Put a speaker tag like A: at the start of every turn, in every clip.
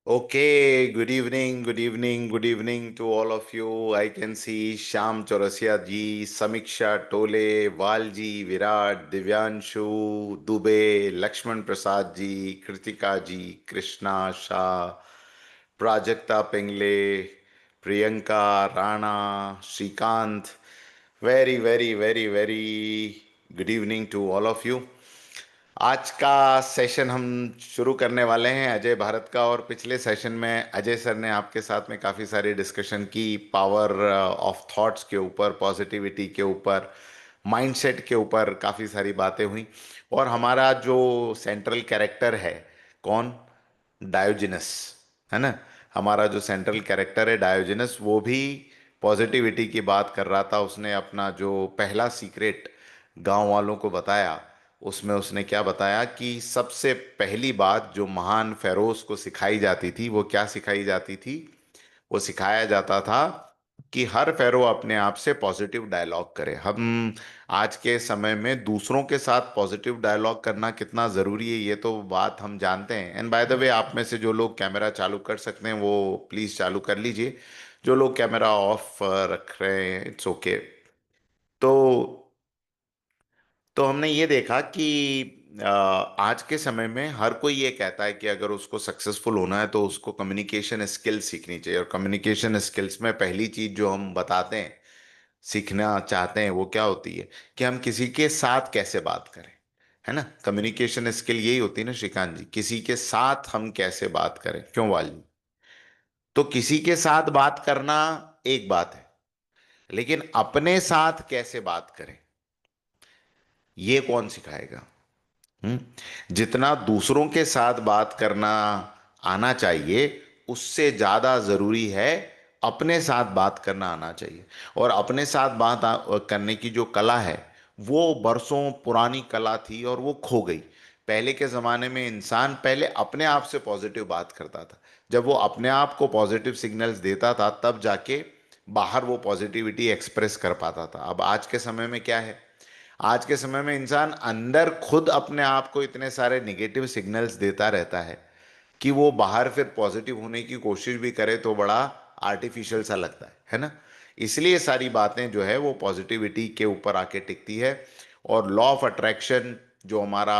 A: Okay, good evening, good evening, good evening to all of you. I can see Sham Chaurasia ji, Samiksha Tole, Valji, Virat, Divyanshu, Dubey, Lakshman Prasad ji, Kritika ji, Krishna Shah, Prajakta Pengle, Priyanka, Rana, Shrikant. Very, very, very, very good evening to all of you. आज का session हम शुरू करने वाले हैं अजय भारत का। और पिछले सेशन में अजय सर ने आपके साथ में काफ़ी सारी डिस्कशन की, पावर ऑफ थॉट्स के ऊपर, पॉजिटिविटी के ऊपर, माइंडसेट के ऊपर काफ़ी सारी बातें हुई। और हमारा जो सेंट्रल कैरेक्टर है, कौन? डायोजिनस, है ना। हमारा जो सेंट्रल कैरेक्टर है डायोजिनस, वो भी पॉजिटिविटी की बात कर रहा था। उसने अपना जो पहला सीक्रेट गांव वालों को बताया, उसमें उसने क्या बताया कि सबसे पहली बात जो महान फेरोज को सिखाई जाती थी, वो क्या सिखाई जाती थी? वो सिखाया जाता था कि हर फेरो अपने आप से पॉजिटिव डायलॉग करे। हम आज के समय में दूसरों के साथ पॉजिटिव डायलॉग करना कितना ज़रूरी है, ये तो बात हम जानते हैं। एंड बाय द वे, आप में से जो लोग कैमरा चालू कर सकते हैं वो प्लीज़ चालू कर लीजिए। जो लोग कैमरा ऑफ रख रहे हैं, इट्स ओके। तो हमने ये देखा कि आज के समय में हर कोई ये कहता है कि अगर उसको सक्सेसफुल होना है तो उसको कम्युनिकेशन स्किल्स सीखनी चाहिए। और कम्युनिकेशन स्किल्स में पहली चीज जो हम बताते हैं, सीखना चाहते हैं, वो क्या होती है? कि हम किसी के साथ कैसे बात करें, है ना। कम्युनिकेशन स्किल यही होती है ना श्रीकांत जी, किसी के साथ हम कैसे बात करें। क्यों वाली? तो किसी के साथ बात करना एक बात है, लेकिन अपने साथ कैसे बात करें, ये कौन सिखाएगा? जितना दूसरों के साथ बात करना आना चाहिए, उससे ज्यादा जरूरी है अपने साथ बात करना आना चाहिए। और अपने साथ करने की जो कला है, वो बरसों पुरानी कला थी और वो खो गई। पहले के जमाने में इंसान पहले अपने आप से पॉजिटिव बात करता था। जब वो अपने आप को पॉजिटिव सिग्नल्स देता था, तब जाके बाहर वो पॉजिटिविटी एक्सप्रेस कर पाता था। अब आज के समय में क्या है? आज के समय में इंसान अंदर खुद अपने आप को इतने सारे निगेटिव सिग्नल्स देता रहता है कि वो बाहर फिर पॉजिटिव होने की कोशिश भी करे तो बड़ा आर्टिफिशियल सा लगता है ना। इसलिए सारी बातें जो है वो पॉजिटिविटी के ऊपर आके टिकती है। और लॉ ऑफ अट्रैक्शन जो हमारा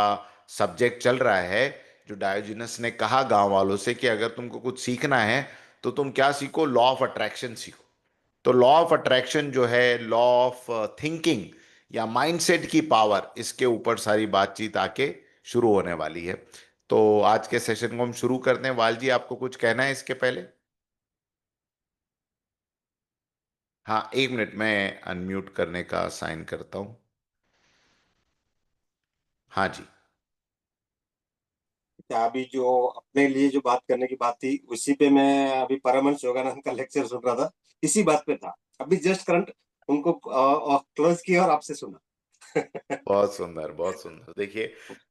A: सब्जेक्ट चल रहा है, जो डायोजिनस ने कहा गांव वालों से कि अगर तुमको कुछ सीखना है तो तुम क्या सीखो? लॉ ऑफ अट्रैक्शन सीखो। तो लॉ ऑफ अट्रैक्शन जो है, लॉ ऑफ थिंकिंग या माइंडसेट की पावर, इसके ऊपर सारी बातचीत आके शुरू होने वाली है। तो आज के सेशन को हम शुरू करते हैं। वाल जी, आपको कुछ कहना है इसके पहले? हाँ, एक मिनट, मैं अनम्यूट करने का साइन करता हूँ। हाँ जी।
B: क्या अभी जो अपने लिए जो बात करने की बात थी उसी पे मैं अभी परमहंस योगानंद का लेक्चर सुन रहा था। इसी बात पे था। अभी जस्ट करंट उनको क्लोज किया और आपसे सुना।
A: बहुत सुंदर, बहुत सुंदर। देखिए,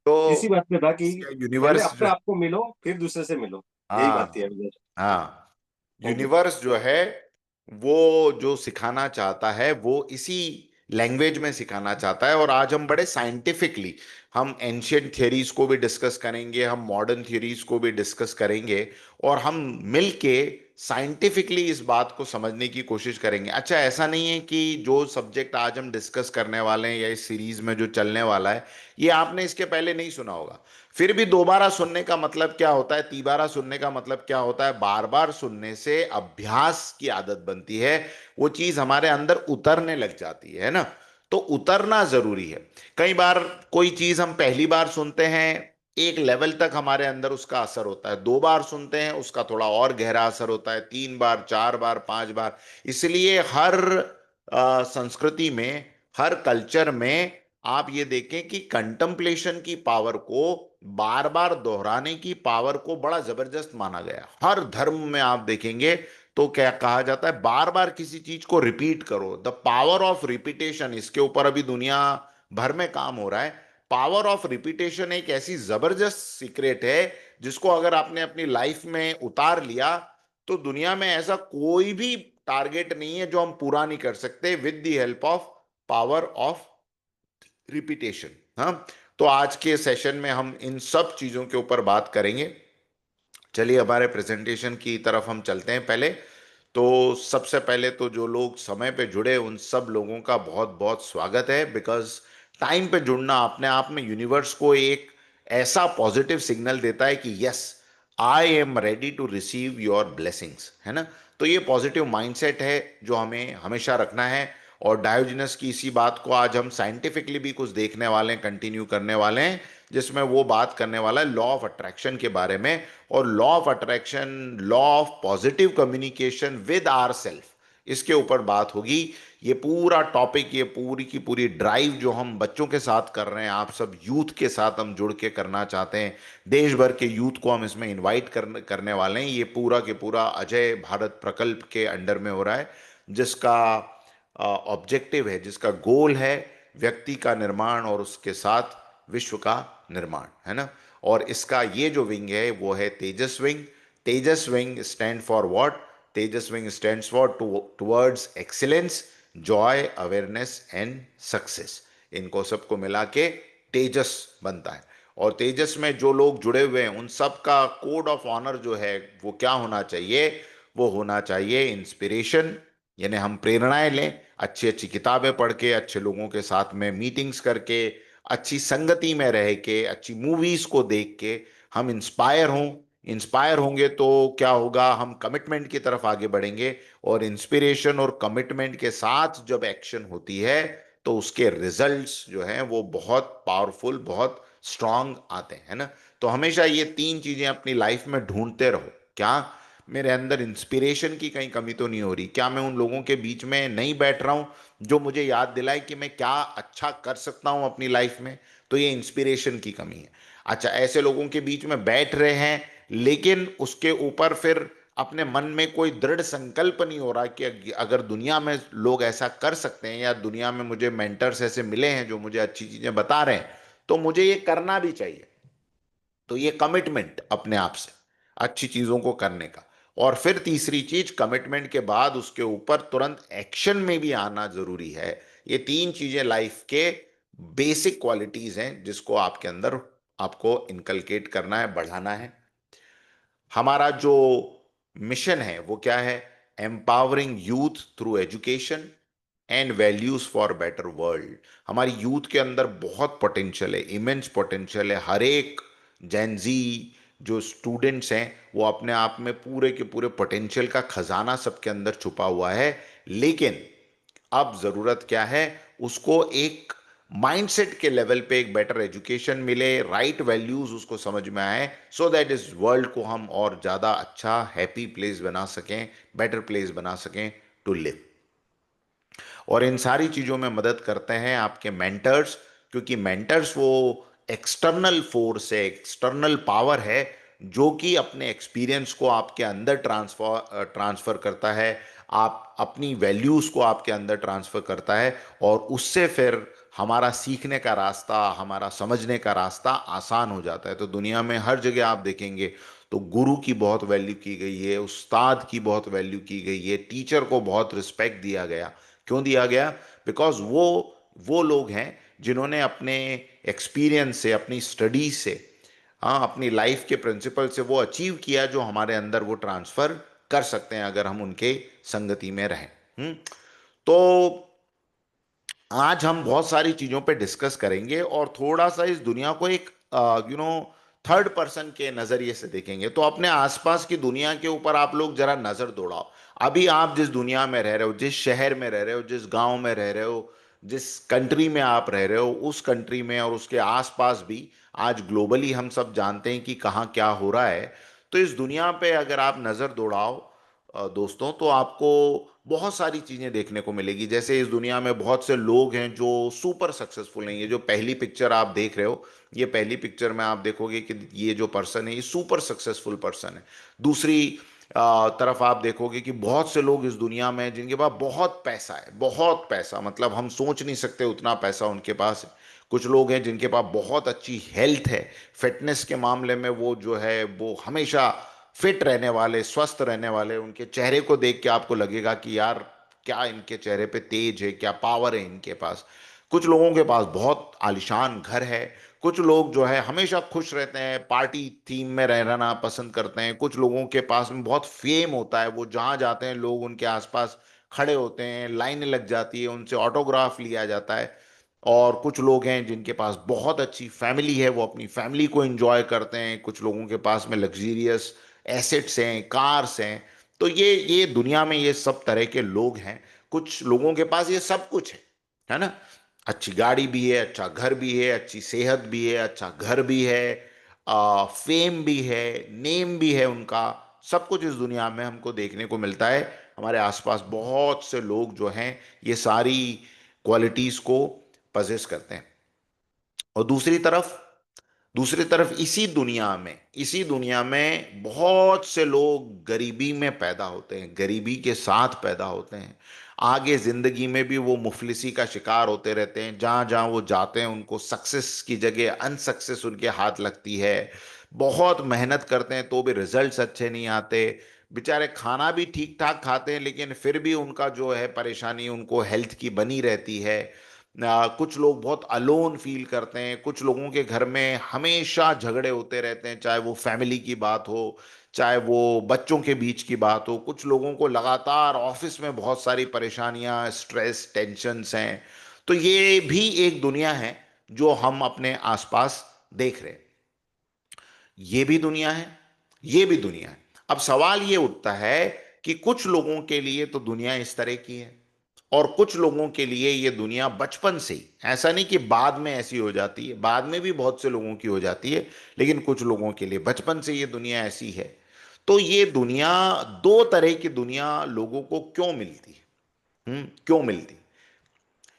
A: तो
B: इसी बात पे था कि
A: इसका
B: पहले
A: यूनिवर्स
B: अपने
A: जो,
B: आप को मिलो फिर दूसरे से मिलो। यही बात थी
A: हाँ
B: अभी जस्ट।
A: हाँ,
B: थैंक यू।
A: यूनिवर्स जो है वो जो सिखाना चाहता है वो इसी लैंग्वेज में सिखाना चाहता है। और आज हम बड़े साइंटिफिकली, हम एंशियंट थियरीज को भी डिस्कस करेंगे, हम मॉडर्न थियरीज को भी डिस्कस करेंगे, और हम मिलके साइंटिफिकली इस बात को समझने की कोशिश करेंगे। अच्छा, ऐसा नहीं है कि जो सब्जेक्ट आज हम डिस्कस करने वाले हैं या इस सीरीज में जो चलने वाला है, ये आपने इसके पहले नहीं सुना होगा। फिर भी दोबारा सुनने का मतलब क्या होता है, तीबारा सुनने का मतलब क्या होता है? बार बार सुनने से अभ्यास की आदत बनती है, वो चीज हमारे अंदर उतरने लग जाती है ना। तो उतरना जरूरी है। कई बार कोई चीज हम पहली बार सुनते हैं, एक लेवल तक हमारे अंदर उसका असर होता है। दो बार सुनते हैं, उसका थोड़ा और गहरा असर होता है। तीन बार, चार बार, पांच बार। इसलिए हर संस्कृति में, हर कल्चर में आप ये देखें कि कंtemplation की पावर को, बार बार दोहराने की पावर को बड़ा जबरदस्त माना गया। हर धर्म में आप देखेंगे तो क्या कहा जाता है? बार बार किसी चीज को रिपीट करो। द पावर ऑफ रिपीटेशन, इसके ऊपर अभी दुनिया भर में काम हो रहा है। पावर ऑफ रिपीटेशन एक ऐसी जबरदस्त सीक्रेट है जिसको अगर आपने अपनी लाइफ में उतार लिया, तो दुनिया में ऐसा कोई भी टारगेट नहीं है जो हम पूरा नहीं कर सकते with the help of power of repetition. हाँ, तो आज के सेशन में हम इन सब चीजों के ऊपर बात करेंगे। चलिए हमारे प्रेजेंटेशन की तरफ हम चलते हैं पहले। तो सबसे पहले तो जो लोग समय पे जुड़े उन सब लोगों का बहुत बहुत स्वागत है, बिकॉज टाइम पे जुड़ना अपने आप में यूनिवर्स को एक ऐसा पॉजिटिव सिग्नल देता है कि yes, I am ready to receive your blessings, है ना। तो ये पॉजिटिव माइंडसेट है जो हमें हमेशा रखना है। और डायोजनस की इसी बात को आज हम साइंटिफिकली भी कुछ देखने वाले हैं, कंटिन्यू करने वाले हैं, जिसमें वो बात करने वाला है लॉ ऑफ अट्रैक्शन के बारे में। और law of attraction, law of positive communication with our self, इसके ऊपर बात होगी। ये पूरा टॉपिक, ये पूरी की पूरी ड्राइव जो हम बच्चों के साथ कर रहे हैं, आप सब यूथ के साथ हम जुड़ के करना चाहते हैं, देश भर के यूथ को हम इसमें इनवाइट करने वाले हैं। ये पूरा के पूरा अजय भारत प्रकल्प के अंडर में हो रहा है, जिसका ऑब्जेक्टिव है, जिसका गोल है व्यक्ति का निर्माण और उसके साथ विश्व का निर्माण, है ना। और इसका ये जो विंग है वो है Tejas wing. Tejas wing stand for what? Tejas wing stands for towards excellence, joy, awareness and success. इनको सबको मिला के तेजस बनता है। और तेजस में जो लोग जुड़े हुए हैं उन सब का कोड ऑफ ऑनर जो है वो क्या होना चाहिए? वो होना चाहिए इंस्पिरेशन, यानी हम प्रेरणाएं लें, अच्छी अच्छी किताबें पढ़ के, अच्छे लोगों के साथ में मीटिंग्स करके, अच्छी संगति में रह के, अच्छी मूवीज को देख के हम इंस्पायर हों। इंस्पायर होंगे तो क्या होगा? हम कमिटमेंट की तरफ आगे बढ़ेंगे। और इंस्पिरेशन और कमिटमेंट के साथ जब एक्शन होती है तो उसके रिजल्ट्स जो हैं वो बहुत पावरफुल, बहुत स्ट्रांग आते हैं, है ना। तो हमेशा ये तीन चीजें अपनी लाइफ में ढूंढते रहो। क्या मेरे अंदर इंस्पिरेशन की कहीं कमी तो नहीं हो रही? क्या मैं उन लोगों के बीच में नहीं बैठ रहा हूं जो मुझे याद दिलाए कि मैं क्या अच्छा कर सकता हूं अपनी लाइफ में? तो ये इंस्पिरेशन की कमी है। अच्छा, ऐसे लोगों के बीच में बैठ रहे हैं लेकिन उसके ऊपर फिर अपने मन में कोई दृढ़ संकल्प नहीं हो रहा कि अगर दुनिया में लोग ऐसा कर सकते हैं, या दुनिया में मुझे मेंटर्स ऐसे मिले हैं जो मुझे अच्छी चीजें बता रहे हैं, तो मुझे ये करना भी चाहिए। तो ये कमिटमेंट अपने आप से अच्छी चीजों को करने का। और फिर तीसरी चीज, कमिटमेंट के बाद उसके ऊपर तुरंत एक्शन में भी आना जरूरी है। ये तीन चीजें लाइफ के बेसिक क्वालिटीज हैं जिसको आपके अंदर आपको इनकलकेट करना है, बढ़ाना है। हमारा जो मिशन है वो क्या है? Empowering youth through education and values for better world. हमारी यूथ के अंदर बहुत पोटेंशियल है, इमेंस पोटेंशियल है। हर एक जेनजी जो स्टूडेंट्स हैं वो अपने आप में पूरे के पूरे पोटेंशियल का खजाना सबके अंदर छुपा हुआ है। लेकिन अब जरूरत क्या है? उसको एक माइंडसेट के लेवल पे एक बेटर एजुकेशन मिले, राइट वैल्यूज उसको समझ में आए, सो दैट इस वर्ल्ड को हम और ज्यादा अच्छा हैप्पी प्लेस बना सकें, बेटर प्लेस बना सकें टू लिव। और इन सारी चीजों में मदद करते हैं आपके मेंटर्स, क्योंकि मेंटर्स वो एक्सटर्नल फोर्स है, एक्सटर्नल पावर है, जो कि अपने एक्सपीरियंस को आपके अंदर ट्रांसफर करता है, आप अपनी वैल्यूज को आपके अंदर ट्रांसफर करता है। और उससे फिर हमारा सीखने का रास्ता, हमारा समझने का रास्ता आसान हो जाता है। तो दुनिया में हर जगह आप देखेंगे तो गुरु की बहुत वैल्यू की गई है, उस्ताद की बहुत वैल्यू की गई है, टीचर को बहुत रिस्पेक्ट दिया गया। क्यों दिया गया? बिकॉज वो लोग हैं जिन्होंने अपने एक्सपीरियंस से, अपनी स्टडी से, हाँ, अपनी लाइफ के प्रिंसिपल से वो अचीव किया जो हमारे अंदर वो ट्रांसफर कर सकते हैं अगर हम उनके संगति में रहें। तो आज हम बहुत सारी चीजों पे डिस्कस करेंगे और थोड़ा सा इस दुनिया को एक थर्ड पर्सन के नजरिए से देखेंगे। तो अपने आसपास की दुनिया के ऊपर आप लोग जरा नजर दौड़ाओ। अभी आप जिस दुनिया में रह रहे हो, जिस शहर में रह रहे हो, जिस गांव में रह रहे हो, जिस कंट्री में आप रह रहे हो, उस कंट्री में और उसके आसपास भी आज ग्लोबली हम सब जानते हैं कि कहाँ क्या हो रहा है। तो इस दुनिया पे अगर आप नजर दौड़ाओ दोस्तों, तो आपको बहुत सारी चीजें देखने को मिलेगी। जैसे इस दुनिया में बहुत से लोग हैं जो सुपर सक्सेसफुल हैं। ये जो पहली पिक्चर आप देख रहे हो, ये पहली पिक्चर में आप देखोगे कि ये जो पर्सन है ये सुपर सक्सेसफुल पर्सन है। दूसरी तरफ आप देखोगे कि बहुत से लोग इस दुनिया में हैं जिनके पास बहुत पैसा है, बहुत पैसा, मतलब हम सोच नहीं सकते उतना पैसा उनके पास है। कुछ लोग हैं जिनके पास बहुत अच्छी हेल्थ है, फिटनेस के मामले में वो जो है वो हमेशा फिट रहने वाले, स्वस्थ रहने वाले। उनके चेहरे को देख के आपको लगेगा कि यार क्या इनके चेहरे पे तेज है, क्या पावर है इनके पास। कुछ लोगों के पास बहुत आलीशान घर है, कुछ लोग जो है हमेशा खुश रहते हैं, पार्टी थीम में रहना पसंद करते हैं। कुछ लोगों के पास में बहुत फेम होता है, वो जहां जाते हैं लोग उनके आसपास खड़े होते हैं, लाइनें लग जाती है, उनसे ऑटोग्राफ लिया जाता है। और कुछ लोग हैं जिनके पास बहुत अच्छी फैमिली है, वो अपनी फैमिली को एंजॉय करते हैं। कुछ लोगों के पास में लग्जीरियस एसेट्स हैं, कार्स हैं। तो ये दुनिया में ये सब तरह के लोग हैं। कुछ लोगों के पास ये सब कुछ है ना। अच्छी गाड़ी भी है, अच्छा घर भी है, अच्छी सेहत भी है, अच्छा घर भी है, फेम भी है, नेम भी है उनका। सब कुछ इस दुनिया में हमको देखने को मिलता है। हमारे आसपास बहुत से लोग जो हैं ये सारी क्वालिटीज को पजेस करते हैं। और दूसरी तरफ इसी दुनिया में बहुत से लोग गरीबी में पैदा होते हैं, गरीबी के साथ पैदा होते हैं। आगे जिंदगी में भी वो मुफलिसी का शिकार होते रहते हैं। जहां जहां वो जाते हैं उनको सक्सेस की जगह अनसक्सेस उनके हाथ लगती है। बहुत मेहनत करते हैं तो भी रिजल्ट्स अच्छे नहीं आते। बेचारे खाना भी ठीक ठाक खाते हैं लेकिन फिर भी उनका जो है परेशानी उनको हेल्थ की बनी रहती है। कुछ लोग बहुत अलोन फील करते हैं। कुछ लोगों के घर में हमेशा झगड़े होते रहते हैं, चाहे वो फैमिली की बात हो, चाहे वो बच्चों के बीच की बात हो। कुछ लोगों को लगातार ऑफिस में बहुत सारी परेशानियां, स्ट्रेस, टेंशन्स हैं। तो ये भी एक दुनिया है जो हम अपने आसपास देख रहे हैं। ये भी दुनिया है, ये भी दुनिया है। अब सवाल ये उठता है कि कुछ लोगों के लिए तो दुनिया इस तरह की है और कुछ लोगों के लिए ये दुनिया बचपन से ही, ऐसा नहीं कि बाद में ऐसी हो जाती है, बाद में भी बहुत से लोगों की हो जाती है, लेकिन कुछ लोगों के लिए बचपन से ये दुनिया ऐसी है। तो ये दुनिया, दो तरह की दुनिया लोगों को क्यों मिलती है? क्यों मिलती?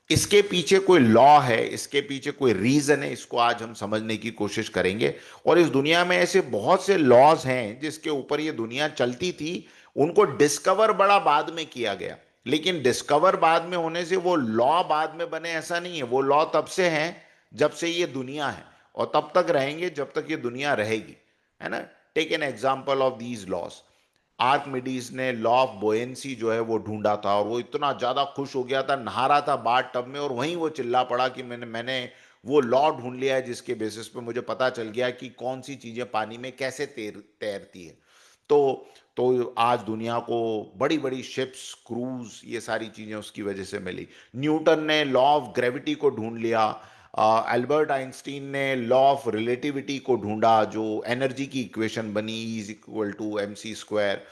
A: इसके पीछे कोई लॉ है, इसके पीछे कोई रीजन है, इसको आज हम समझने की कोशिश करेंगे। और इस दुनिया में ऐसे बहुत से लॉज हैं जिसके ऊपर ये दुनिया चलती थी। उनको डिस्कवर बड़ा बाद में किया गया, लेकिन डिस्कवर बाद में होने से वो लॉ बाद में बने ऐसा नहीं है। वो लॉ तब से हैं जब से ये दुनिया है, और तब तक रहेंगे जब तक ये दुनिया रहेगी, है ना। Take an example of these laws. Archimedes ने लॉ ऑफ बोयेंसी जो है वो ढूंढा था, और वो इतना ज्यादा खुश हो गया था, नहा रहा था बाथ टब में, और वहीं वो चिल्ला पड़ा कि मैंने मैंने वो लॉ ढूंढ लिया है जिसके बेसिस पे मुझे पता चल गया कि कौन सी चीजें पानी में कैसे तैरती है। तो तो आज दुनिया को बड़ी बड़ी शिप्स, क्रूज, ये सारी चीजें उसकी वजह से मिली। न्यूटन ने लॉ ऑफ ग्रेविटी को ढूंढ लिया। अल्बर्ट आइंस्टीन ने लॉ ऑफ रिलेटिविटी को ढूंढा, जो एनर्जी की इक्वेशन बनी, is equal to M C square.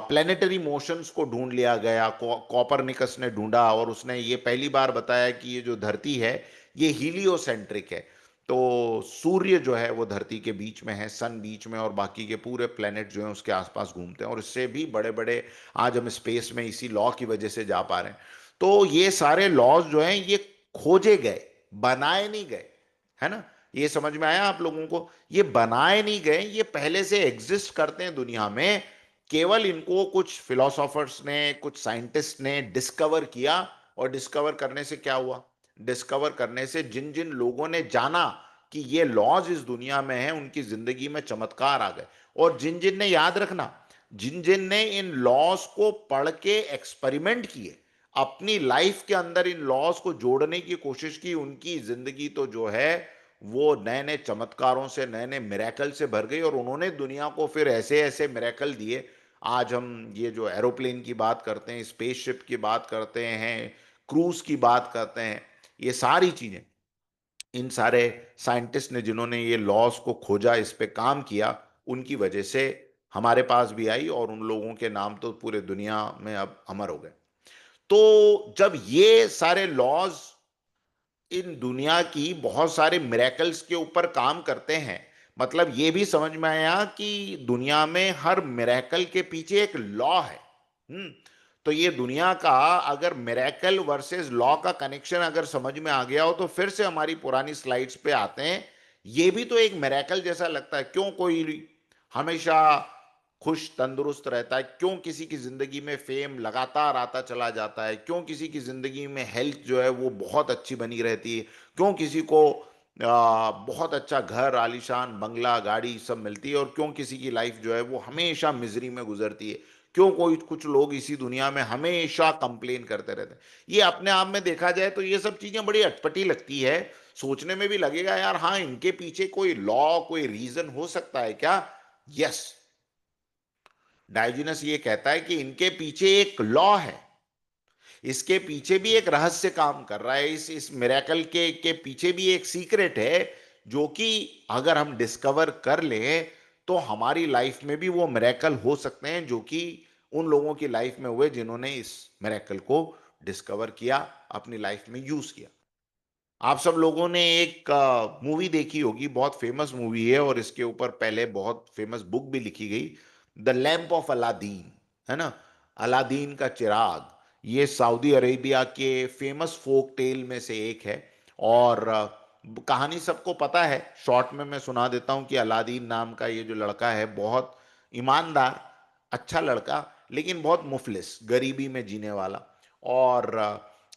A: Planetary motions को ढूंढ लिया गया, कॉपरनिकस ने ढूंढा, और उसने ये पहली बार बताया कि ये जो धरती है ये हीलियोसेंट्रिक है। तो सूर्य जो है वो धरती के बीच में है, सन बीच में, और बाकी के पूरे प्लेनेट जो है उसके आसपास घूमते हैं, और इससे भी बड़े बड़े आज हम स्पेस में इसी लॉ की वजह से जा पा रहे हैं। तो ये सारे लॉज जो हैं ये खोजे गए, बनाए नहीं गए, है ना। ये समझ में आया आप लोगों को? ये बनाए नहीं गए, ये पहले से एग्जिस्ट करते हैं दुनिया में। केवल इनको कुछ फिलोसोफर्स ने, कुछ साइंटिस्ट ने डिस्कवर किया। और डिस्कवर करने से क्या हुआ? डिस्कवर करने से जिन जिन लोगों ने जाना कि ये लॉज इस दुनिया में है, उनकी जिंदगी में चमत्कार आ गए। और जिन जिन ने, याद रखना, जिन जिन ने इन लॉज को पढ़ के एक्सपेरिमेंट किए, अपनी लाइफ के अंदर इन लॉज को जोड़ने की कोशिश की, उनकी जिंदगी तो जो है वो नए नए चमत्कारों से, नए नए मिरेकल से भर गई। और उन्होंने दुनिया को फिर ऐसे ऐसे मिरेकल दिए। आज हम ये जो एरोप्लेन की बात करते हैं, स्पेसशिप की बात करते हैं, क्रूज की बात करते हैं, ये सारी चीजें इन सारे साइंटिस्ट ने जिन्होंने ये लॉस को खोजा, इस पे काम किया, उनकी वजह से हमारे पास भी आई, और उन लोगों के नाम तो पूरे दुनिया में अब अमर हो गए। तो जब ये सारे लॉज इन दुनिया की बहुत सारे मिरेकल्स के ऊपर काम करते हैं, मतलब ये भी समझ में आया कि दुनिया में हर मिरेकल के पीछे एक लॉ है। तो ये दुनिया का, अगर मिरेकल वर्सेस लॉ का कनेक्शन अगर समझ में आ गया हो, तो फिर से हमारी पुरानी स्लाइड्स पे आते हैं। ये भी तो एक मिरेकल जैसा लगता है। क्यों कोई हमेशा खुश तंदुरुस्त रहता है? क्यों किसी की जिंदगी में फेम लगातार आता चला जाता है? क्यों किसी की जिंदगी में हेल्थ जो है वो बहुत अच्छी बनी रहती है? क्यों किसी को बहुत अच्छा घर, आलीशान बंगला, गाड़ी सब मिलती है? और क्यों किसी की लाइफ जो है वो हमेशा मिजरी में गुजरती है? क्यों कोई कुछ लोग इसी दुनिया में हमेशा कंप्लेन करते रहते हैं। ये अपने आप में देखा जाए तो ये सब चीजें बड़ी अटपटी लगती है, सोचने में भी लगेगा यार हाँ इनके पीछे कोई लॉ कोई रीजन हो सकता है क्या। यस, डायोजिनस ये कहता है कि इनके पीछे एक लॉ है, इसके पीछे भी एक रहस्य काम कर रहा है, इस मिरेकल के पीछे भी एक सीक्रेट है, जो कि अगर हम डिस्कवर कर लें तो हमारी लाइफ में भी वो मिरेकल हो सकते हैं, जो कि उन लोगों की लाइफ में हुए जिन्होंने इस मिरेकल को डिस्कवर किया, अपनी लाइफ में यूज किया। आप सब लोगों ने एक मूवी देखी होगी, बहुत फेमस मूवी है, और इसके ऊपर पहले बहुत फेमस बुक भी लिखी गई, द लैम्प ऑफ अलादीन, है ना, अलादीन का चिराग। ये सऊदी अरेबिया के फेमस फोक टेल में से एक है। और कहानी सबको पता है, शॉर्ट में मैं सुना देता हूं कि अलादीन नाम का ये जो लड़का है, बहुत ईमानदार, अच्छा लड़का, लेकिन बहुत मुफलिस, गरीबी में जीने वाला। और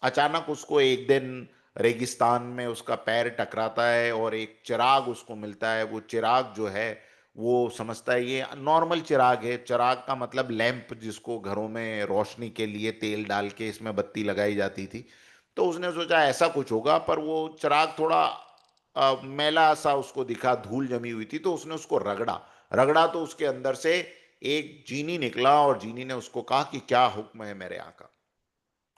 A: अचानक उसको एक दिन रेगिस्तान में उसका पैर टकराता है और एक चिराग उसको मिलता है। वो चिराग जो है, वो समझता है ये नॉर्मल चिराग है, चिराग का मतलब लैंप, जिसको घरों में रोशनी के लिए तेल डाल के इसमें बत्ती लगाई जाती थी। तो उसने सोचा ऐसा कुछ होगा, पर वो चिराग थोड़ा मैला सा उसको दिखा, धूल जमी हुई थी, तो उसने उसको रगड़ा। रगड़ा तो उसके अंदर से एक जीनी निकला, और जीनी ने उसको कहा कि क्या हुक्म है मेरे आका।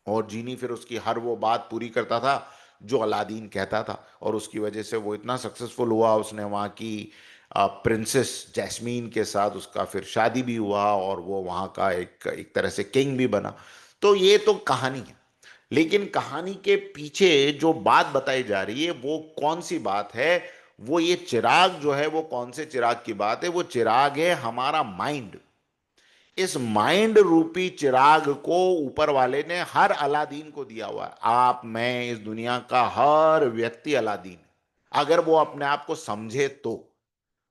A: और जीनी फिर उसकी हर वो बात पूरी करता था जो अलादीन कहता था, और उसकी वजह से वो इतना सक्सेसफुल हुआ, उसने वहाँ की प्रिंसेस जैस्मीन के साथ उसका फिर शादी भी हुआ, और वो वहाँ का एक एक तरह से किंग भी बना। तो ये तो कहानी है, लेकिन कहानी के पीछे जो बात बताई जा रही है वो कौन सी बात है, वो ये चिराग जो है, वो कौन से चिराग की बात है, वो चिराग है हमारा माइंड। इस माइंड रूपी चिराग को ऊपर वाले ने हर अलादीन को दिया हुआ है। आप, मैं, इस दुनिया का हर व्यक्ति अलादीन है, अगर वो अपने आप को समझे तो।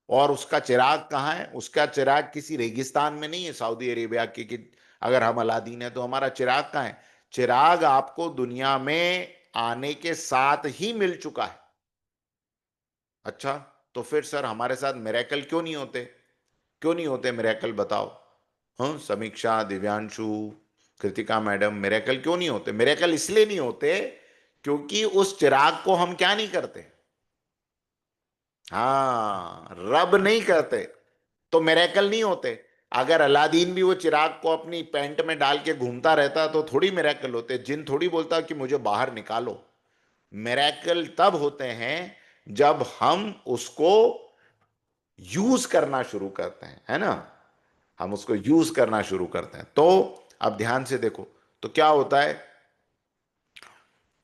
A: और उसका चिराग कहाँ है? उसका चिराग किसी रेगिस्तान में नहीं है सऊदी अरेबिया के कि अगर हम अलादीन है तो हमारा चिराग कहाँ है? चिराग आपको दुनिया में आने के साथ ही मिल चुका है। अच्छा, तो फिर सर हमारे साथ मिरेकल क्यों नहीं होते? क्यों नहीं होते मिरेकल, बताओ। हाँ, समीक्षा, दिव्यांशु, कृतिका मैडम, मिरेकल क्यों नहीं होते? मिरेकल इसलिए नहीं होते क्योंकि उस चिराग को हम क्या नहीं करते? हाँ, रब नहीं करते, तो मिरेकल नहीं होते। अगर अलादीन भी वो चिराग को अपनी पैंट में डाल के घूमता रहता तो थोड़ी मिरेकल होते। जिन थोड़ी बोलता कि मुझे बाहर निकालो। मिरेकल तब होते हैं जब हम उसको यूज करना शुरू करते हैं, है ना, हम उसको यूज करना शुरू करते हैं। तो अब ध्यान से देखो, तो क्या होता है,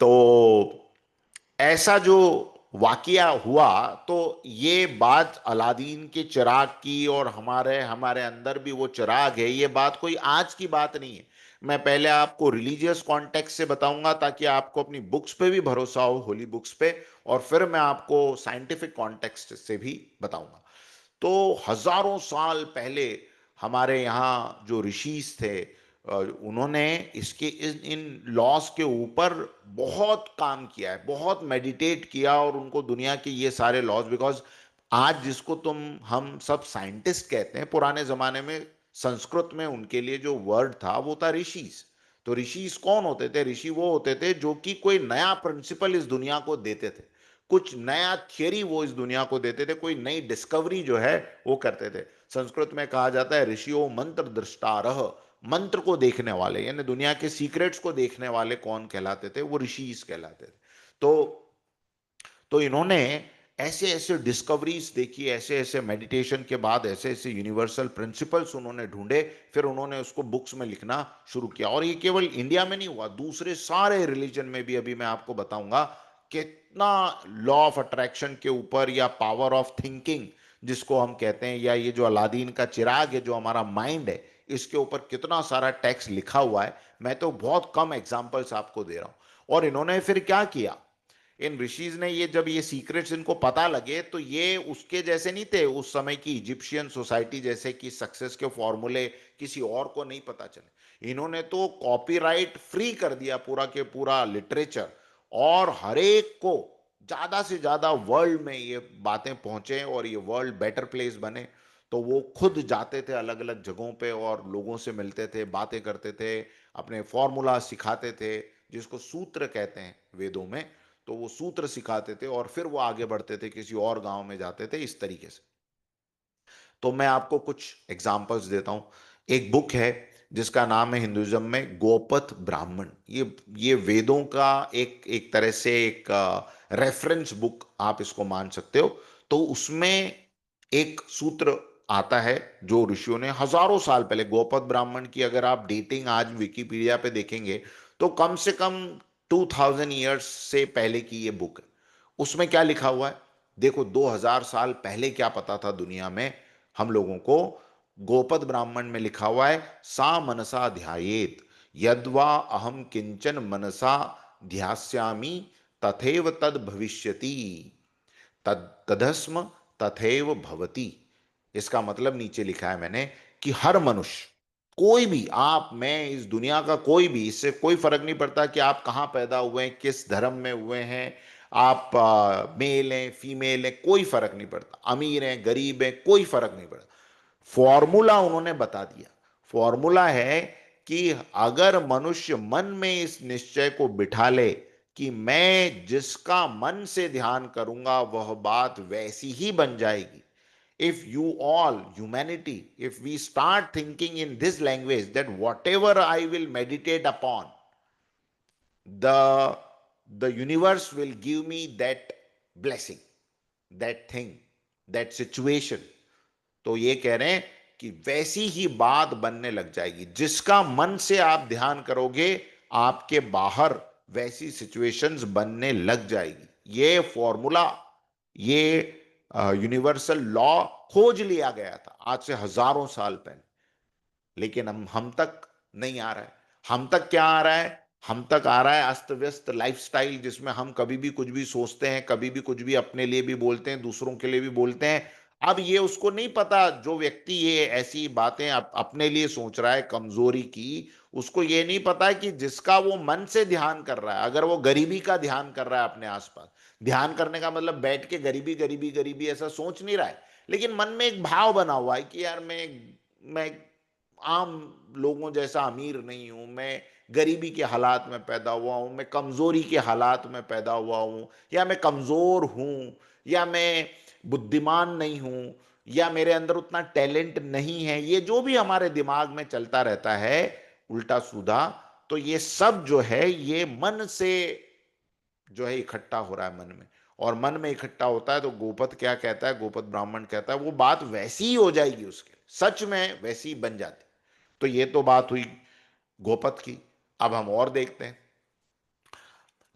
A: तो ऐसा जो वाकया हुआ, तो ये बात अलादीन के चिराग की, और हमारे हमारे अंदर भी वो चिराग है, ये बात कोई आज की बात नहीं है। मैं पहले आपको रिलीजियस कॉन्टेक्स्ट से बताऊंगा ताकि आपको अपनी बुक्स पे भी भरोसा हो, होली बुक्स पे, और फिर मैं आपको साइंटिफिक कॉन्टेक्स्ट से भी बताऊंगा। तो हजारों साल पहले हमारे यहाँ जो ऋषिज थे, उन्होंने इसके इन लॉस के ऊपर बहुत काम किया है, बहुत मेडिटेट किया, और उनको दुनिया के ये सारे लॉस, बिकॉज आज जिसको तुम हम सब साइंटिस्ट कहते हैं, पुराने जमाने में संस्कृत में उनके लिए जो वर्ड था वो था ऋषिज। तो ऋषिज कौन होते थे? ऋषि वो होते थे जो कि कोई नया प्रिंसिपल इस दुनिया को देते थे, कुछ नया थियरी वो इस दुनिया को देते थे, कोई नई डिस्कवरी जो है वो करते थे। संस्कृत में कहा जाता है ऋषियों मंत्र दृष्टारः, मंत्र को देखने वाले, यानी दुनिया के सीक्रेट्स को देखने वाले कौन कहलाते थे? वो ऋषिस कहलाते थे। तो इन्होंने ऐसे ऐसे डिस्कवरीज देखी, ऐसे ऐसे मेडिटेशन के बाद ऐसे ऐसे यूनिवर्सल प्रिंसिपल्स उन्होंने ढूंढे, फिर उन्होंने उसको बुक्स में लिखना शुरू किया। और ये केवल इंडिया में नहीं हुआ, दूसरे सारे रिलीजन में भी अभी मैं आपको बताऊंगा कितना लॉ ऑफ अट्रैक्शन के ऊपर, या पावर ऑफ थिंकिंग जिसको हम कहते हैं, या ये जो अलादीन का चिराग है जो हमारा माइंड है, इसके ऊपर कितना सारा टेक्स्ट लिखा हुआ है। मैं तो बहुत कम एग्जांपल्स आपको दे रहा हूं। और इन्होंने फिर क्या किया, इन ऋषिज ने, ये जब ये सीक्रेट्स इनको पता लगे, तो ये उसके जैसे नहीं थे उस समय की इजिप्शियन सोसाइटी जैसे कि सक्सेस के फॉर्मूले किसी और को नहीं पता चले। इन्होंने तो कॉपीराइट फ्री कर दिया पूरा के पूरा लिटरेचर, और हर एक को ज्यादा से ज्यादा वर्ल्ड में ये बातें पहुंचे, और ये वर्ल्ड बेटर प्लेस बने। तो वो खुद जाते थे अलग अलग जगहों पे और लोगों से मिलते थे, बातें करते थे, अपने फॉर्मूला सिखाते थे, जिसको सूत्र कहते हैं वेदों में। तो वो सूत्र सिखाते थे और फिर वो आगे बढ़ते थे, किसी और गांव में जाते थे, इस तरीके से। तो मैं आपको कुछ एग्जाम्पल्स देता हूं। एक बुक है जिसका नाम है हिंदुइज्म में गोपथ ब्राह्मण। ये वेदों का एक एक तरह से एक रेफरेंस बुक आप इसको मान सकते हो। तो उसमें एक सूत्र आता है जो ऋषियों ने हजारों साल पहले, गोपथ ब्राह्मण की अगर आप डेटिंग आज विकिपीडिया पे देखेंगे तो कम से कम 2000 ईयर्स से पहले की ये बुक है। उसमें क्या लिखा हुआ है? देखो, 2000 साल पहले क्या पता था दुनिया में हम लोगों को। गोपद ब्राह्मण में लिखा हुआ है, सा मनसा ध्यायेत यद्वा अहम किंचन मनसा ध्यास्यामि तथैव तद भविष्यति तद तदस्म तथैव भवति। इसका मतलब नीचे लिखा है मैंने कि हर मनुष्य, कोई भी, आप, मैं, इस दुनिया का कोई भी, इससे कोई फर्क नहीं पड़ता कि आप कहाँ पैदा हुए हैं, किस धर्म में हुए हैं, आप मेल हैं फीमेल हैं, कोई फर्क नहीं पड़ता, अमीर हैं गरीब हैं, कोई फर्क नहीं पड़ता। फॉर्मूला उन्होंने बता दिया। फॉर्मूला है कि अगर मनुष्य मन में इस निश्चय को बिठा ले कि मैं जिसका मन से ध्यान करूंगा वह बात वैसी ही बन जाएगी। if you all humanity, if we start thinking in this language that whatever I will meditate upon, the the universe will give me that blessing, that thing, that situation। तो ये कह रहे हैं कि वैसी ही बात बनने लग जाएगी। जिसका मन से आप ध्यान करोगे आपके बाहर वैसी सिचुएशंस बनने लग जाएगी। ये फॉर्मूला, ये यूनिवर्सल लॉ खोज लिया गया था आज से हजारों साल पहले। लेकिन हम तक नहीं आ रहा है। हम तक क्या आ रहा है? हम तक आ रहा है अस्त व्यस्त लाइफस्टाइल, जिसमें हम कभी भी कुछ भी सोचते हैं, कभी भी कुछ भी अपने लिए भी बोलते हैं, दूसरों के लिए भी बोलते हैं। अब ये उसको नहीं पता, जो व्यक्ति ये ऐसी बातें अपने लिए सोच रहा है कमजोरी की, उसको ये नहीं पता है कि जिसका वो मन से ध्यान कर रहा है, अगर वो गरीबी का ध्यान कर रहा है अपने आसपास, ध्यान करने का मतलब बैठ के गरीबी गरीबी गरीबी ऐसा सोच नहीं रहा है, लेकिन मन में एक भाव बना हुआ है कि यार मैं आम लोगों जैसा अमीर नहीं हूं, मैं गरीबी के हालात में पैदा हुआ हूं, मैं कमजोरी के हालात में पैदा हुआ हूं, या मैं कमजोर हूं, या मैं बुद्धिमान नहीं हूं, या मेरे अंदर उतना टैलेंट नहीं है। ये जो भी हमारे दिमाग में चलता रहता है उल्टा सीधा, तो ये सब जो है ये मन से जो है इकट्ठा हो रहा है मन में। और मन में इकट्ठा होता है तो गोपत क्या कहता है, गोपत ब्राह्मण कहता है वो बात वैसी ही हो जाएगी, उसके सच में वैसी ही बन जाती। तो ये तो बात हुई गोपत की। अब हम और देखते हैं।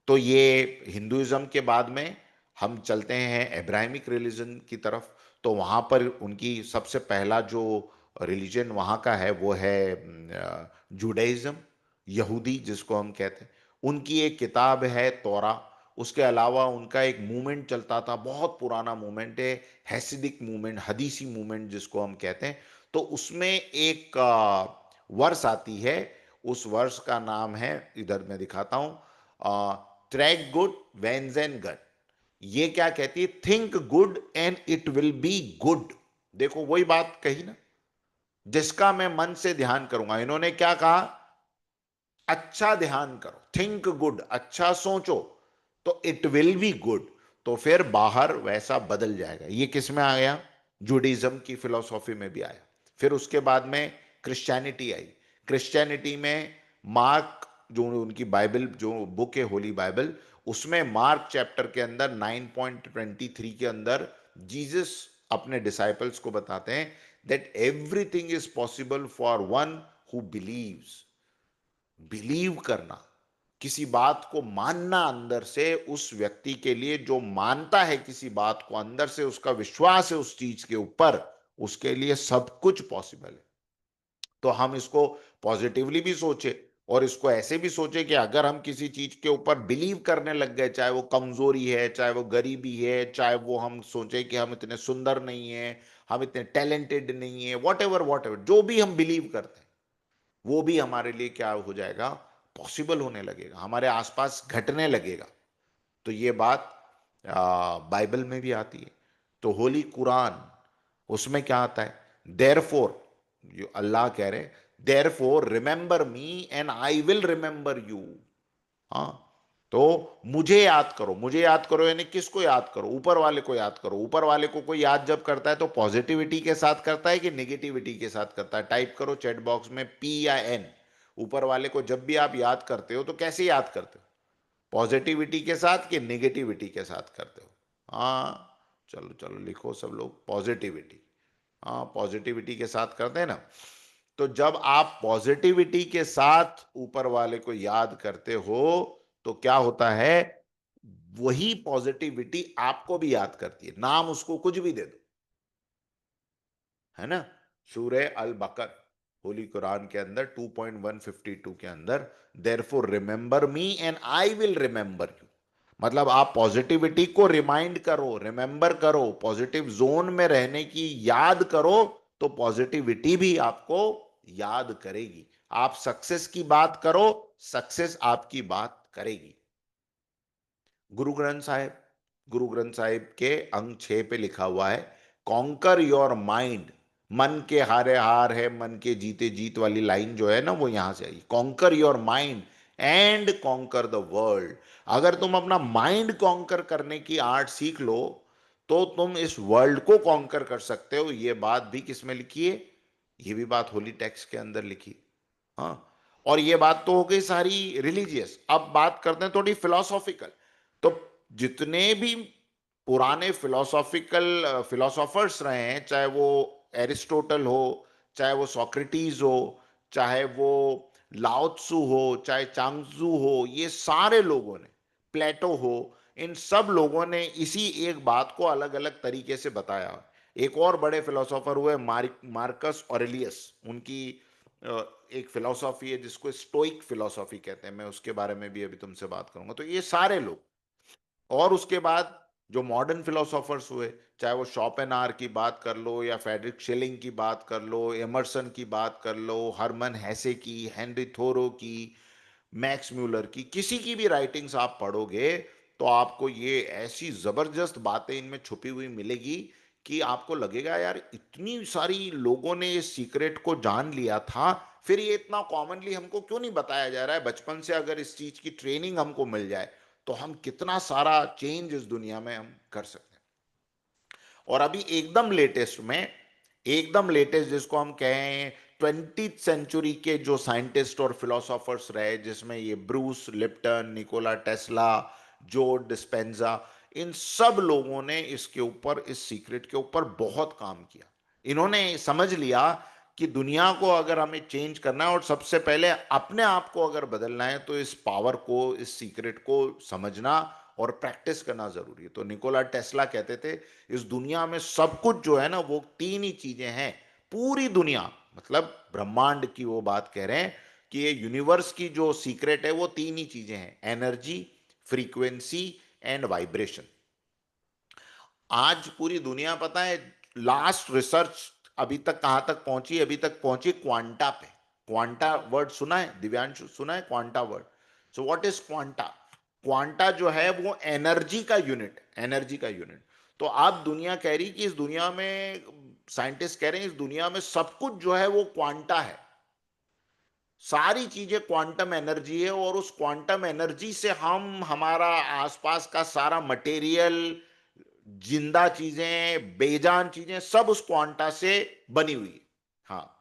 A: तो ये हिंदुइज्म के बाद में हम चलते हैं एब्राहिमिक रिलीजन की तरफ। तो वहां पर उनकी सबसे पहला जो रिलीजन वहां का है वो है जुडाइज्म, यहूदी जिसको हम कहते हैं। उनकी एक किताब है तौरा। उसके अलावा उनका एक मूवमेंट चलता था, बहुत पुराना मूवमेंट है, हैसिदिक मूवमेंट, हदीसी मूवमेंट जिसको हम कहते हैं। तो उसमें एक वर्स आती है। उस वर्स का नाम है, इधर मैं दिखाता हूं, ट्रैक गुड वेन्स एंड गट। ये क्या कहती है? Think good and it will be good. देखो वही बात कही ना, जिसका मैं मन से ध्यान करूंगा। इन्होंने क्या कहा? अच्छा ध्यान करो, थिंक गुड, अच्छा सोचो, तो इट विल बी गुड। तो फिर बाहर वैसा बदल जाएगा। ये किस में आ गया? जुडिज्म की फिलॉसफी में भी आया। फिर उसके बाद में क्रिश्चियनिटी आई। क्रिश्चियनिटी में मार्क, जो उनकी बाइबल, जो बुक है होली बाइबल, उसमें मार्क चैप्टर के अंदर 9.23 के अंदर जीसस अपने डिसाइपल्स को बताते हैं that everything is possible for one who believes. Believe करना, किसी बात को मानना अंदर से, उस व्यक्ति के लिए जो मानता है किसी बात को, अंदर से उसका विश्वास है उस चीज के ऊपर, उसके लिए सब कुछ पॉसिबल है। तो हम इसको पॉजिटिवली भी सोचे और इसको ऐसे भी सोचे कि अगर हम किसी चीज के ऊपर बिलीव करने लग गए, चाहे वो कमजोरी है, चाहे वो गरीबी है, चाहे वो हम सोचे कि हम इतने सुंदर नहीं है, हम इतने टैलेंटेड नहीं है, वॉट एवर जो भी हम बिलीव करते हैं, वो भी हमारे लिए क्या हो जाएगा? पॉसिबल होने लगेगा, हमारे आसपास घटने लगेगा। तो ये बात बाइबल में भी आती है। तो होली कुरान, उसमें क्या आता है? देयरफॉर, जो अल्लाह कह रहे, therefore remember me and I will remember you. हाँ, तो मुझे याद करो यानी किसको याद करो? ऊपर वाले को याद करो। ऊपर वाले को कोई याद जब करता है तो पॉजिटिविटी के साथ करता है कि नेगेटिविटी के साथ करता है? टाइप करो चैट बॉक्स में पी या एन। ऊपर वाले को जब भी आप याद करते हो तो कैसे याद करते हो? पॉजिटिविटी के साथ कि नेगेटिविटी के साथ करते हो? हाँ, चलो चलो लिखो सब लोग पॉजिटिविटी। हाँ, पॉजिटिविटी के साथ करते हैं ना। तो जब आप पॉजिटिविटी के साथ ऊपर वाले को याद करते हो तो क्या होता है? वही पॉजिटिविटी आपको भी याद करती है। नाम उसको कुछ भी दे दो, है ना। सूरह अल बकर, होली कुरान के अंदर 2.152 के अंदर, therefore remember me and I will remember you. मतलब आप पॉजिटिविटी को रिमाइंड करो, रिमेंबर करो, पॉजिटिव जोन में रहने की याद करो, तो पॉजिटिविटी भी आपको याद करेगी। आप सक्सेस की बात करो, सक्सेस आपकी बात करेगी। गुरु ग्रंथ साहिब, गुरु ग्रंथ साहिब के अंग 6 पे लिखा हुआ है, कॉन्कर योर माइंड। मन के हारे हार है, मन के जीते जीत वाली लाइन जो है ना, वो यहां से आई। Conquer your mind and conquer the world. अगर तुम अपना माइंड कॉन्कर करने की आर्ट सीख लो तो तुम इस वर्ल्ड को कॉन्कर कर सकते हो। ये बात भी किसमें लिखी है? ये भी बात होली टेक्स्ट के अंदर लिखी। हाँ, और ये बात तो हो गई सारी रिलीजियस। अब बात करते हैं थोड़ी फिलोसॉफिकल। तो जितने भी पुराने फिलोसॉफिकल फिलोसोफर्स रहे हैं, चाहे वो एरिस्टोटल हो, चाहे वो सोक्रेटिस हो, चाहे वो लाओ त्सु हो, चाहे चांगजू हो, ये सारे लोगों ने, प्लेटो हो, इन सब लोगों ने इसी एक बात को अलग अलग तरीके से बताया। एक और बड़े फिलोसोफर हुए मार्कस ऑरेलियस। उनकी एक फिलोसॉफी है जिसको स्टोइक फिलोसॉफी कहते हैं, मैं उसके बारे में भी अभी तुमसे बात करूंगा। तो ये सारे लोग, और उसके बाद जो मॉडर्न फिलोसोफर्स हुए, चाहे वो शॉपेनहावर की बात कर लो, या फ्रेडरिक शेलिंग की बात कर लो, एमर्सन की बात कर लो, हरमन हेसे की, हेनरी थोरो की, मैक्स म्यूलर की, किसी की भी राइटिंग्स आप पढ़ोगे तो आपको ये ऐसी जबरदस्त बातें इनमें छुपी हुई मिलेगी कि आपको लगेगा यार इतनी सारी लोगों ने इस सीक्रेट को जान लिया था, फिर ये इतना कॉमनली हमको क्यों नहीं बताया जा रहा है? बचपन से अगर इस चीज की ट्रेनिंग हमको मिल जाए तो हम कितना सारा चेंज इस दुनिया में हम कर सकते हैं। और अभी एकदम लेटेस्ट में, एकदम लेटेस्ट जिसको हम कहें 20th सेंचुरी के जो साइंटिस्ट और फिलोसोफर्स रहे, जिसमें ये ब्रूस लिप्टन, निकोला टेस्ला, जो डिस्पेंजा, इन सब लोगों ने इसके ऊपर, इस सीक्रेट के ऊपर बहुत काम किया। इन्होंने समझ लिया कि दुनिया को अगर हमें चेंज करना है और सबसे पहले अपने आप को अगर बदलना है तो इस पावर को, इस सीक्रेट को समझना और प्रैक्टिस करना जरूरी है। तो निकोला टेस्ला कहते थे इस दुनिया में सब कुछ जो है ना वो तीन ही चीजें हैं। पूरी दुनिया, मतलब ब्रह्मांड की वो बात कह रहे हैं कि ये यूनिवर्स की जो सीक्रेट है वो तीन ही चीजें हैं, एनर्जी, फ्रीक्वेंसी एंड वाइब्रेशन। आज पूरी दुनिया, पता है लास्ट रिसर्च अभी तक कहां तक पहुंची? अभी तक पहुंची क्वांटा पे। क्वांटा वर्ड सुना है दिव्यांशु? सुना है quanta word? So what is quanta? Quanta जो है वो एनर्जी का यूनिट, एनर्जी का यूनिट। तो आप दुनिया कह रही कि इस दुनिया में, साइंटिस्ट कह रहे हैं इस दुनिया में सब कुछ जो है वो क्वांटा है। सारी चीजें क्वांटम एनर्जी है, और उस क्वांटम एनर्जी से हम, हमारा आसपास का सारा मटेरियल, जिंदा चीजें, बेजान चीजें, सब उस क्वांटा से बनी हुई है। हाँ,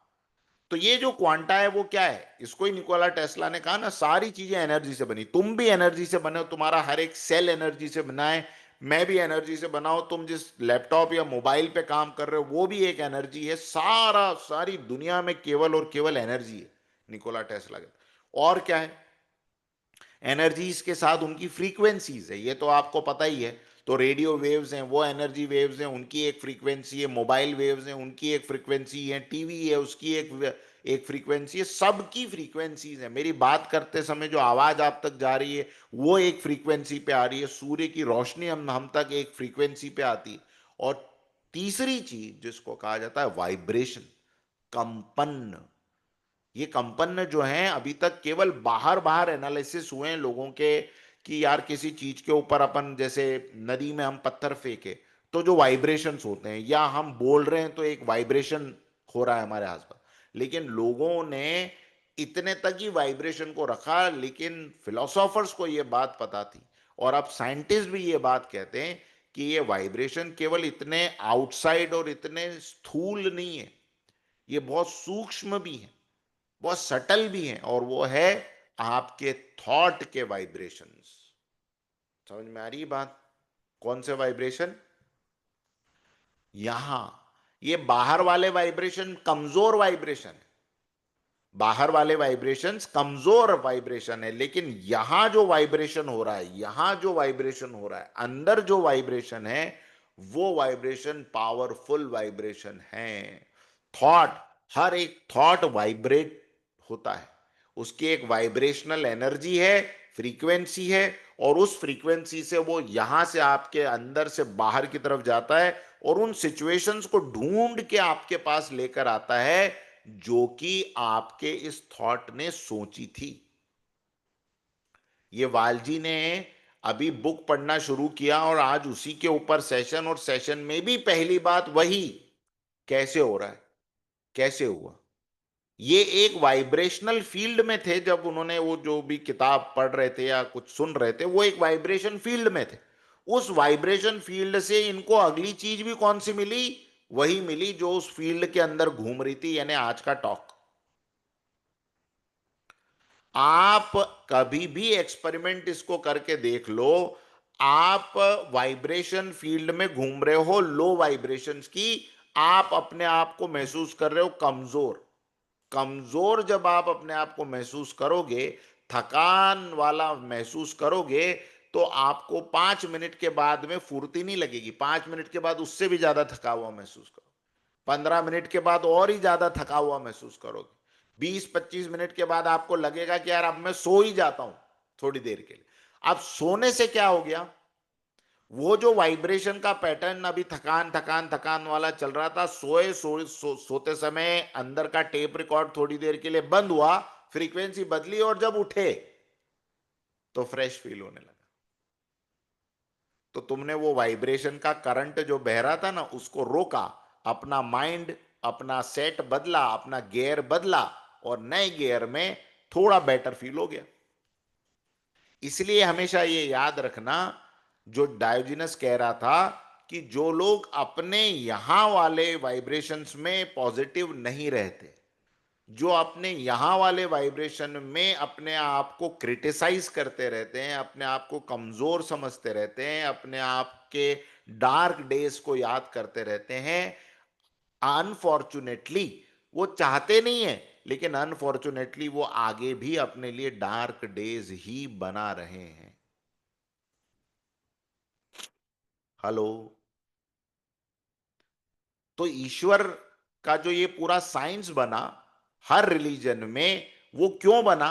A: तो ये जो क्वांटा है वो क्या है? इसको ही निकोला टेस्ला ने कहा ना, सारी चीजें एनर्जी से बनी। तुम भी एनर्जी से बने हो, तुम्हारा हर एक सेल एनर्जी से बना है, मैं भी एनर्जी से बना हूं, तुम जिस लैपटॉप या मोबाइल पे काम कर रहे हो वो भी एक एनर्जी है। सारा, सारी दुनिया में केवल और केवल एनर्जी है, निकोला टेस्ला के। और क्या है? एनर्जीज के साथ उनकी फ्रीक्वेंसीज है, ये तो आपको पता ही है। तो रेडियो वेव्स हैं, वो एनर्जी वेव्स हैं, उनकी एक फ्रीक्वेंसी है। मोबाइल वेव्स हैं, उनकी एक फ्रीक्वेंसी है। टीवी है, उसकी एक फ्रीक्वेंसी है। सबकी फ्रीक्वेंसीज है। मेरी बात करते समय जो आवाज आप तक जा रही है वो एक फ्रीक्वेंसी पे आ रही है। सूर्य की रोशनी हम तक एक फ्रीक्वेंसी पे आती है। और तीसरी चीज जिसको कहा जाता है वाइब्रेशन, कंपन। ये कंपन जो हैं अभी तक केवल बाहर बाहर एनालिसिस हुए हैं लोगों के, कि यार किसी चीज के ऊपर अपन, जैसे नदी में हम पत्थर फेंके तो जो वाइब्रेशंस होते हैं, या हम बोल रहे हैं तो एक वाइब्रेशन हो रहा है हमारे आसपास, लेकिन लोगों ने इतने तक ही वाइब्रेशन को रखा। लेकिन फिलोसोफर्स को यह बात पता थी, और अब साइंटिस्ट भी ये बात कहते हैं कि ये वाइब्रेशन केवल इतने आउटसाइड और इतने स्थूल नहीं है, ये बहुत सूक्ष्म भी है, बहुत सटल भी है, और वो है आपके थॉट के वाइब्रेशंस। समझ में आ रही है बात? कौन से वाइब्रेशन? यहां ये बाहर वाले वाइब्रेशन कमजोर वाइब्रेशन है, बाहर वाले वाइब्रेशंस कमजोर वाइब्रेशन है, लेकिन यहां जो वाइब्रेशन हो रहा है, यहां जो वाइब्रेशन हो रहा है, अंदर जो वाइब्रेशन है, वो वाइब्रेशन पावरफुल वाइब्रेशन है। थॉट, हर एक थॉट वाइब्रेट होता है, उसकी एक वाइब्रेशनल एनर्जी है, फ्रीक्वेंसी है, और उस फ्रीक्वेंसी से वो यहां से आपके अंदर से बाहर की तरफ जाता है, और उन सिचुएशंस को ढूंढ के आपके पास लेकर आता है जो कि आपके इस थॉट ने सोची थी। ये वालजी ने अभी बुक पढ़ना शुरू किया, और आज उसी के ऊपर सेशन, और सेशन में भी पहली बात वही, कैसे हो रहा है, कैसे हुआ। ये एक वाइब्रेशनल फील्ड में थे जब उन्होंने वो जो भी किताब पढ़ रहे थे या कुछ सुन रहे थे, वो एक वाइब्रेशन फील्ड में थे। उस वाइब्रेशन फील्ड से इनको अगली चीज भी कौन सी मिली? वही मिली जो उस फील्ड के अंदर घूम रही थी, यानी आज का टॉक। आप कभी भी एक्सपेरिमेंट इसको करके देख लो, आप वाइब्रेशन फील्ड में घूम रहे हो, लो वाइब्रेशंस की, आप अपने आप को महसूस कर रहे हो कमजोर। कमजोर जब आप अपने आप को महसूस करोगे, थकान वाला महसूस करोगे, तो आपको 5 मिनट के बाद में फुर्ती नहीं लगेगी, 5 मिनट के बाद उससे भी ज्यादा थका हुआ महसूस करो, 15 मिनट के बाद और ही ज्यादा थका हुआ महसूस करोगे, 20-25 मिनट के बाद आपको लगेगा कि यार अब मैं सो ही जाता हूं थोड़ी देर के लिए। अब सोने से क्या हो गया? वो जो वाइब्रेशन का पैटर्न अभी थकान थकान थकान वाला चल रहा था, सोते समय अंदर का टेप रिकॉर्ड थोड़ी देर के लिए बंद हुआ, फ्रीक्वेंसी बदली, और जब उठे तो फ्रेश फील होने लगा। तो तुमने वो वाइब्रेशन का करंट जो बह रहा था ना, उसको रोका, अपना माइंड, अपना सेट बदला, अपना गियर बदला, और नए गियर में थोड़ा बेटर फील हो गया। इसलिए हमेशा ये याद रखना, जो डायोजिनस कह रहा था कि जो लोग अपने यहां वाले वाइब्रेशंस में पॉजिटिव नहीं रहते, जो अपने यहां वाले वाइब्रेशन में अपने आप को क्रिटिसाइज करते रहते हैं, अपने आप को कमजोर समझते रहते हैं, अपने आप के डार्क डेज को याद करते रहते हैं, अनफॉर्चुनेटली वो चाहते नहीं है, लेकिन अनफॉर्चुनेटली वो आगे भी अपने लिए डार्क डेज ही बना रहे हैं। हेलो? तो ईश्वर का जो ये पूरा साइंस बना हर रिलीजन में, वो क्यों बना?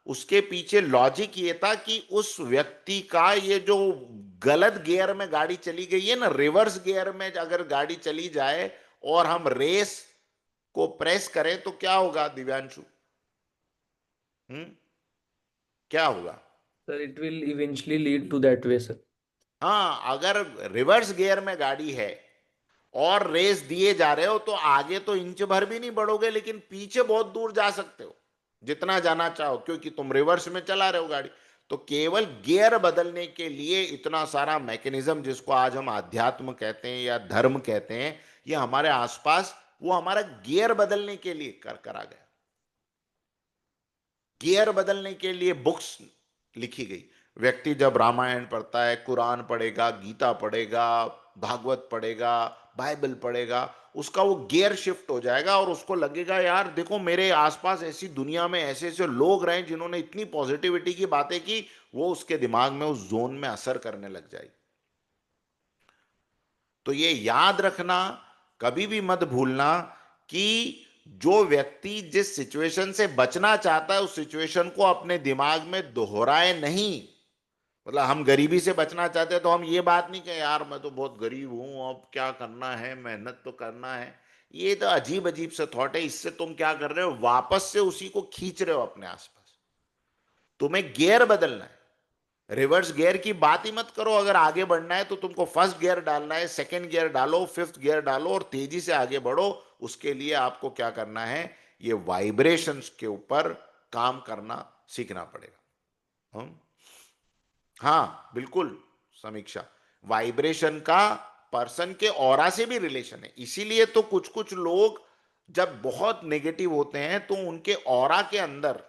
A: उसके पीछे लॉजिक ये था कि उस व्यक्ति का ये जो गलत गियर में गाड़ी चली गई है ना, रिवर्स गियर में अगर गाड़ी चली जाए और हम रेस को प्रेस करें तो क्या होगा दिव्यांशु? हम्म? क्या होगा?
C: Sir, it will eventually lead to that way, sir.
A: हाँ, अगर रिवर्स गियर में गाड़ी है और रेस दिए जा रहे हो, तो आगे तो इंच भर भी नहीं बढ़ोगे, लेकिन पीछे बहुत दूर जा सकते हो जितना जाना चाहो, क्योंकि तुम रिवर्स में चला रहे हो गाड़ी। तो केवल गियर बदलने के लिए इतना सारा मैकेनिज्म, जिसको आज हम आध्यात्म कहते हैं या धर्म कहते हैं, ये हमारे आसपास वो हमारा गियर बदलने के लिए करा गया। गियर बदलने के लिए बुक्स लिखी गई। व्यक्ति जब रामायण पढ़ता है, कुरान पढ़ेगा, गीता पढ़ेगा, भागवत पढ़ेगा, बाइबल पढ़ेगा, उसका वो गियर शिफ्ट हो जाएगा, और उसको लगेगा यार देखो मेरे आसपास ऐसी दुनिया में ऐसे ऐसे लोग रहे जिन्होंने इतनी पॉजिटिविटी की बातें की, वो उसके दिमाग में उस जोन में असर करने लग जाएगी। तो ये याद रखना, कभी भी मत भूलना कि जो व्यक्ति जिस सिचुएशन से बचना चाहता है, उस सिचुएशन को अपने दिमाग में दोहराए नहीं। मतलब हम गरीबी से बचना चाहते हैं तो हम ये बात नहीं कहें यार मैं तो बहुत गरीब हूं, अब क्या करना है, मेहनत तो करना है। ये तो अजीब अजीब से थॉट है। इससे तुम क्या कर रहे हो? वापस से उसी को खींच रहे हो अपने आसपास। तुम्हें गियर बदलना है। रिवर्स गियर की बात ही मत करो। अगर आगे बढ़ना है तो तुमको फर्स्ट गियर डालना है, सेकंड गियर डालो, फिफ्थ गियर डालो, और तेजी से आगे बढ़ो। उसके लिए आपको क्या करना है, ये वाइब्रेशंस के ऊपर काम करना सीखना पड़ेगा। हाँ बिल्कुल समीक्षा, वाइब्रेशन का पर्सन के ऑरा से भी रिलेशन है। इसीलिए तो कुछ कुछ लोग जब बहुत नेगेटिव होते हैं तो उनके ऑरा के अंदर,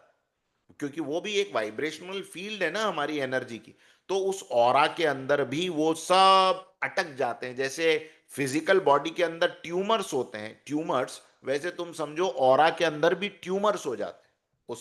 A: क्योंकि वो भी एक वाइब्रेशनल फील्ड है ना हमारी एनर्जी की, तो उस ऑरा के अंदर भी वो सब अटक जाते हैं। जैसे फिजिकल बॉडी के अंदर ट्यूमर्स होते हैं, ट्यूमर्स, वैसे तुम समझो ऑरा के अंदर भी ट्यूमर्स हो जाते हैं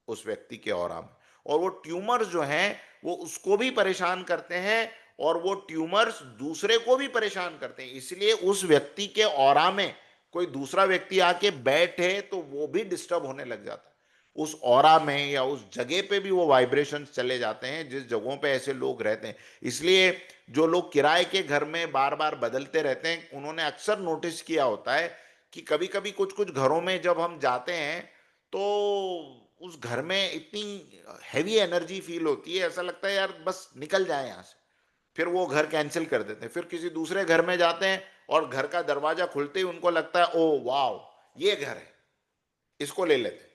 A: उस व्यक्ति के ऑरा में। और वो ट्यूमर्स जो हैं वो उसको भी परेशान करते हैं और वो ट्यूमर्स दूसरे को भी परेशान करते हैं। इसलिए उस व्यक्ति के ऑरा में कोई दूसरा व्यक्ति आके बैठे तो वो भी डिस्टर्ब होने लग जाता है। उस ऑरा में या उस जगह पे भी वो वाइब्रेशन चले जाते हैं जिस जगहों पे ऐसे लोग रहते हैं। इसलिए जो लोग किराए के घर में बार बार बदलते रहते हैं, उन्होंने अक्सर नोटिस किया होता है कि कभी कभी कुछ कुछ घरों में जब हम जाते हैं तो उस घर में इतनी हैवी एनर्जी फील होती है, ऐसा लगता है यार बस निकल जाए यहां से। फिर वो घर कैंसिल कर देते हैं, फिर किसी दूसरे घर में जाते हैं और घर का दरवाजा खुलते ही उनको लगता है ओ वाह ये घर है, इसको ले लेते हैं।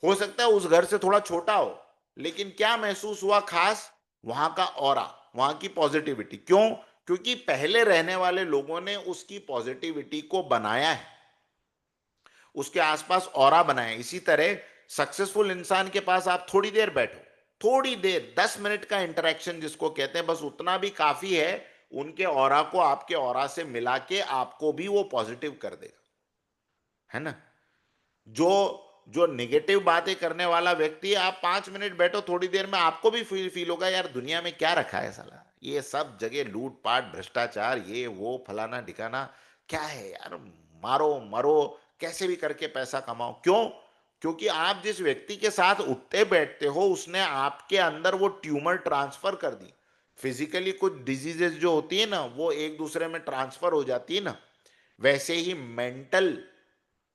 A: हो सकता है उस घर से थोड़ा छोटा हो, लेकिन क्या महसूस हुआ खास, वहां का ऑरा, वहां की पॉजिटिविटी। क्यों? क्योंकि पहले रहने वाले लोगों ने उसकी पॉजिटिविटी को बनाया है, उसके आसपास ऑरा बनाया। इसी तरह सक्सेसफुल इंसान के पास आप थोड़ी देर बैठो, थोड़ी देर 10 मिनट का इंटरेक्शन जिसको कहते हैं, बस उतना भी काफी है उनके ऑरा को आपके ऑरा से मिला के आपको भी वो पॉजिटिव कर देगा, है ना। जो जो नेगेटिव बातें करने वाला व्यक्ति है, आप 5 मिनट बैठो थोड़ी देर में आपको भी फील होगा यार दुनिया में क्या रखा है साला, ये सब जगह लूटपाट भ्रष्टाचार ये वो फलाना ढिकाना, क्या है यार, मारो मरो कैसे भी करके पैसा कमाओ। क्यों? क्योंकि आप जिस व्यक्ति के साथ उठते बैठते हो उसने आपके अंदर वो ट्यूमर ट्रांसफर कर दी। फिजिकली कुछ डिजीजेस जो होती है ना वो एक दूसरे में ट्रांसफर हो जाती है ना, वैसे ही मेंटल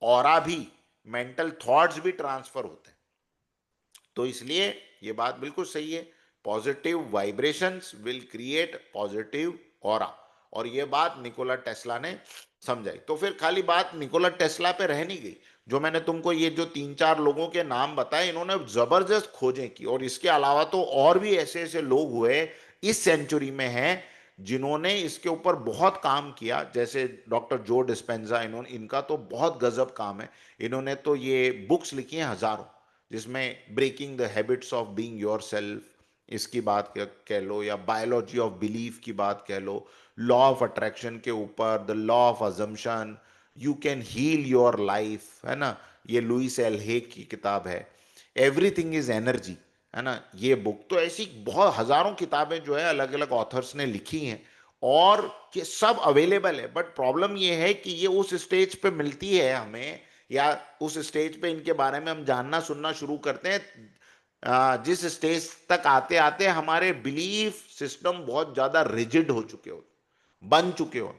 A: ऑरा भी, मेंटल थॉट्स भी ट्रांसफर होते हैं। तो इसलिए ये बात बिल्कुल सही है, positive vibrations will create positive aura. और ये बात निकोला टेस्ला ने समझाई। तो फिर खाली बात निकोला टेस्ला पे रह नहीं गई, जो मैंने तुमको ये जो 3-4 लोगों के नाम बताए इन्होंने जबरदस्त खोजें की, और इसके अलावा तो और भी ऐसे ऐसे लोग हुए इस सेंचुरी में हैं जिन्होंने इसके ऊपर बहुत काम किया। जैसे डॉक्टर जो डिस्पेंजा, इन्होंने, इनका तो बहुत गजब काम है। इन्होंने तो ये बुक्स लिखी हैं हजारों, जिसमें breaking the habits of being yourself इसकी बात कह लो, या बायोलॉजी ऑफ बिलीफ की बात कह लो, लॉ ऑफ अट्रैक्शन के ऊपर the law of assumption, you can heal your life, है ना, ये लुइस एल हे की किताब है, एवरीथिंग इज एनर्जी, है ना, ये बुक। तो ऐसी बहुत हजारों किताबें जो है अलग अलग ऑथर्स ने लिखी हैं और ये सब अवेलेबल है। बट प्रॉब्लम ये है कि ये उस स्टेज पे मिलती है हमें, या उस स्टेज पे इनके बारे में हम जानना सुनना शुरू करते हैं जिस स्टेज तक आते आते हमारे बिलीफ सिस्टम बहुत ज्यादा रिजिड हो चुके हो, बन चुके हो,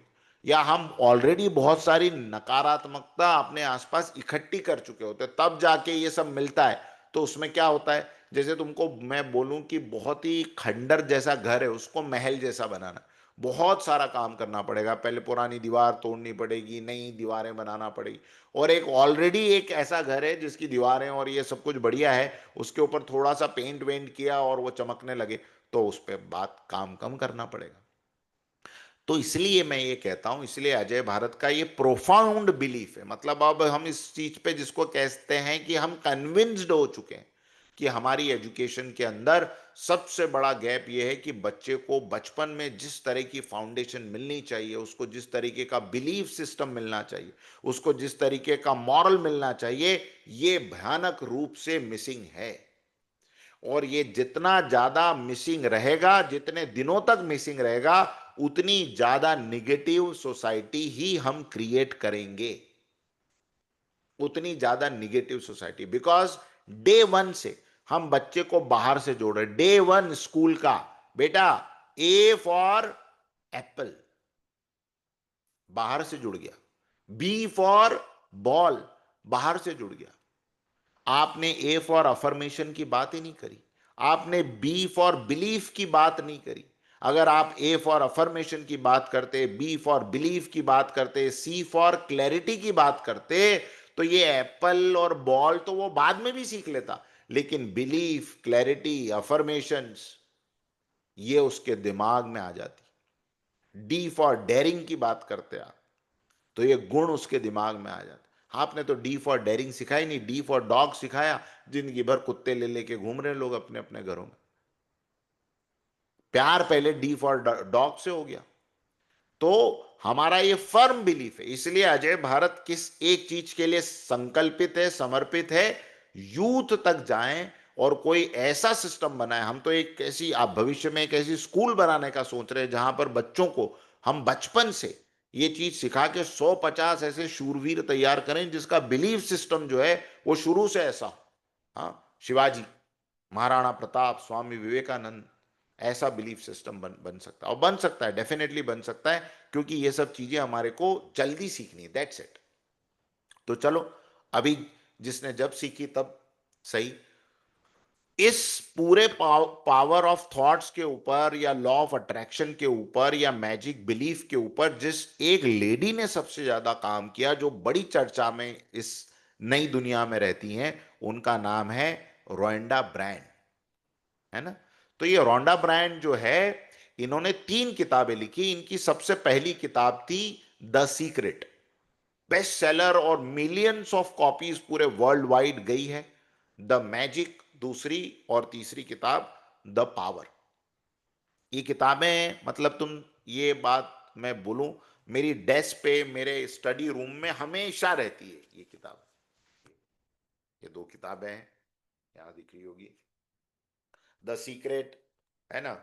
A: या हम ऑलरेडी बहुत सारी नकारात्मकता अपने आसपास इकट्ठी कर चुके होते हैं, तब जाके ये सब मिलता है। तो उसमें क्या होता है, जैसे तुमको मैं बोलूं कि बहुत ही खंडर जैसा घर है उसको महल जैसा बनाना, बहुत सारा काम करना पड़ेगा। पहले पुरानी दीवार तोड़नी पड़ेगी, नई दीवारें बनाना पड़ेगी। और एक ऑलरेडी एक ऐसा घर है जिसकी दीवारें और ये सब कुछ बढ़िया है, उसके ऊपर थोड़ा सा पेंट वेंट किया और वो चमकने लगे, तो उस पर बात काम कम करना पड़ेगा। तो इसलिए मैं ये कहता हूं, इसलिए अजय भारत का ये प्रोफाउंड बिलीफ है, मतलब अब हम इस चीज पे जिसको कहते हैं कि हम कन्विंस्ड हो चुके हैं कि हमारी एजुकेशन के अंदर सबसे बड़ा गैप ये है कि बच्चे को बचपन में जिस तरह की फाउंडेशन मिलनी चाहिए, उसको जिस तरीके का बिलीफ सिस्टम मिलना चाहिए, उसको जिस तरीके का मॉरल मिलना चाहिए, ये भयानक रूप से मिसिंग है। और ये जितना ज्यादा मिसिंग रहेगा, जितने दिनों तक मिसिंग रहेगा, उतनी ज्यादा निगेटिव सोसाइटी ही हम क्रिएट करेंगे, उतनी ज्यादा negative society. Because day one से हम बच्चे को बाहर से जोड़ रहे, डे वन स्कूल का, बेटा ए फॉर एप्पल बाहर से जुड़ गया, बी फॉर बॉल बाहर से जुड़ गया। आपने ए फॉर अफर्मेशन की बात ही नहीं करी, आपने बी फॉर बिलीफ की बात नहीं करी, अगर आप ए फॉर अफर्मेशन की बात करते, बी फॉर बिलीफ की बात करते, सी फॉर क्लैरिटी की बात करते, तो ये एप्पल और बॉल तो वो बाद में भी सीख लेता, लेकिन बिलीफ, क्लैरिटी, अफर्मेशंस ये उसके दिमाग में आ जाती। डी फॉर डेयरिंग की बात करते आप, तो ये गुण उसके दिमाग में आ जाते। आपने तो डी फॉर डेयरिंग सिखाई नहीं, डी फॉर डॉग सिखाया, जिंदगी भर कुत्ते ले लेके घूम रहे लोग अपने अपने घरों में। प्यार पहले डी फॉर डॉग से हो गया। तो हमारा ये फर्म बिलीफ है, इसलिए अजय भारत किस एक चीज के लिए संकल्पित है, समर्पित है, यूथ तक जाएं और कोई ऐसा सिस्टम बनाए। हम तो एक ऐसी, आप भविष्य में एक ऐसी स्कूल बनाने का सोच रहे हैं जहां पर बच्चों को हम बचपन से ये चीज सिखा के 150 ऐसे शूरवीर तैयार करें जिसका बिलीफ सिस्टम जो है वो शुरू से ऐसा हो। हाँ, शिवाजी, महाराणा प्रताप, स्वामी विवेकानंद, ऐसा बिलीफ सिस्टम बन सकता है, और बन सकता है, डेफिनेटली बन सकता है, क्योंकि ये सब चीजें हमारे को जल्दी सीखनी है, दैट्स इट। तो चलो, अभी जिसने जब सीखी तब सही। इस पूरे पावर ऑफ थॉट्स के ऊपर या लॉ ऑफ अट्रैक्शन के ऊपर या मैजिक बिलीफ के ऊपर जिस एक लेडी ने सबसे ज्यादा काम किया, जो बड़ी चर्चा में इस नई दुनिया में रहती हैं, उनका नाम है रोंडा ब्रायन, है ना। तो ये रोंडा ब्रायन जो है, इन्होंने 3 किताबें लिखी। इनकी सबसे पहली किताब थी द सीक्रेट, बेस्ट सेलर और मिलियंस ऑफ कॉपीज पूरे वर्ल्ड वाइड गई है। द मैजिक दूसरी, और तीसरी किताब द पावर। ये किताबें, मतलब तुम, ये बात मैं बोलूं, मेरी डेस्क पे मेरे स्टडी रूम में हमेशा रहती है ये किताब। ये 2 किताबें हैं, यहां दिख रही होगी, द सीक्रेट, है ना,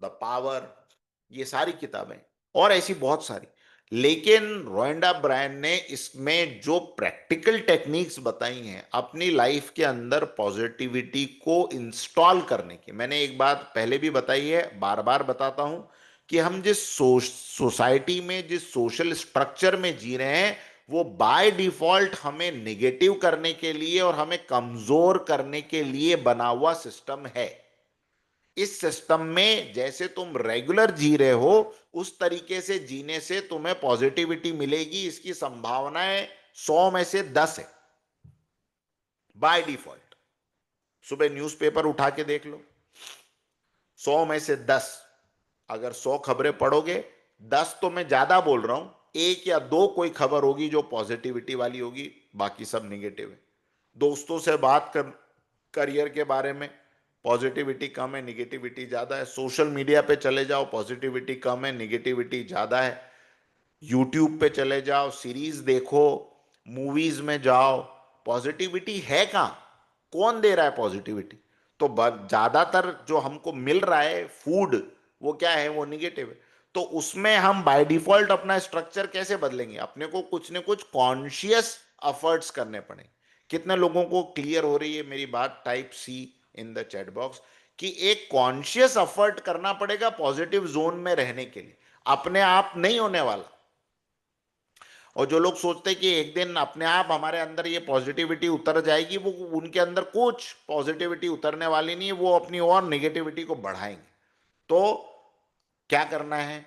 A: द पावर, ये सारी किताबें, और ऐसी बहुत सारी। लेकिन रोंडा ब्रायन ने इसमें जो प्रैक्टिकल टेक्निक्स बताई हैं अपनी लाइफ के अंदर पॉजिटिविटी को इंस्टॉल करने की, मैंने एक बात पहले भी बताई है, बार बार बताता हूं, कि हम जिस सोसाइटी में, जिस सोशल स्ट्रक्चर में जी रहे हैं, वो बाय डिफॉल्ट हमें निगेटिव करने के लिए और हमें कमजोर करने के लिए बना हुआ सिस्टम है। इस सिस्टम में जैसे तुम रेगुलर जी रहे हो, उस तरीके से जीने से तुम्हें पॉजिटिविटी मिलेगी, इसकी संभावनाएं 100 में से 10 है बाय डिफॉल्ट। सुबह न्यूज़पेपर उठा के देख लो, 100 में से 10, अगर 100 खबरें पढ़ोगे, 10 तो मैं ज्यादा बोल रहा हूं, 1 या 2 कोई खबर होगी जो पॉजिटिविटी वाली होगी, बाकी सब निगेटिव है। दोस्तों से बात कर, करियर के बारे में, पॉजिटिविटी कम है, निगेटिविटी ज्यादा है। सोशल मीडिया पे चले जाओ, पॉजिटिविटी कम है, निगेटिविटी ज्यादा है। यूट्यूब पे चले जाओ, सीरीज देखो, मूवीज में जाओ, पॉजिटिविटी है कहाँ? कौन दे रहा है पॉजिटिविटी? तो ज्यादातर जो हमको मिल रहा है फूड, वो क्या है? वो निगेटिव है। तो उसमें हम बाय डिफॉल्ट अपना स्ट्रक्चर कैसे बदलेंगे? अपने को कुछ न कुछ कॉन्शियस एफर्ट्स करने पड़ेंगे। कितने लोगों को क्लियर हो रही है मेरी बात? Type see in the chat box कि एक कॉन्शियस एफर्ट करना पड़ेगा पॉजिटिव जोन में रहने के लिए, अपने आप नहीं होने वाला। और जो लोग सोचते हैं कि एक दिन अपने आप हमारे अंदर ये पॉजिटिविटी उतर जाएगी, वो उनके अंदर कुछ पॉजिटिविटी उतरने वाली नहीं है, वो अपनी और नेगेटिविटी को बढ़ाएंगे। तो क्या करना है,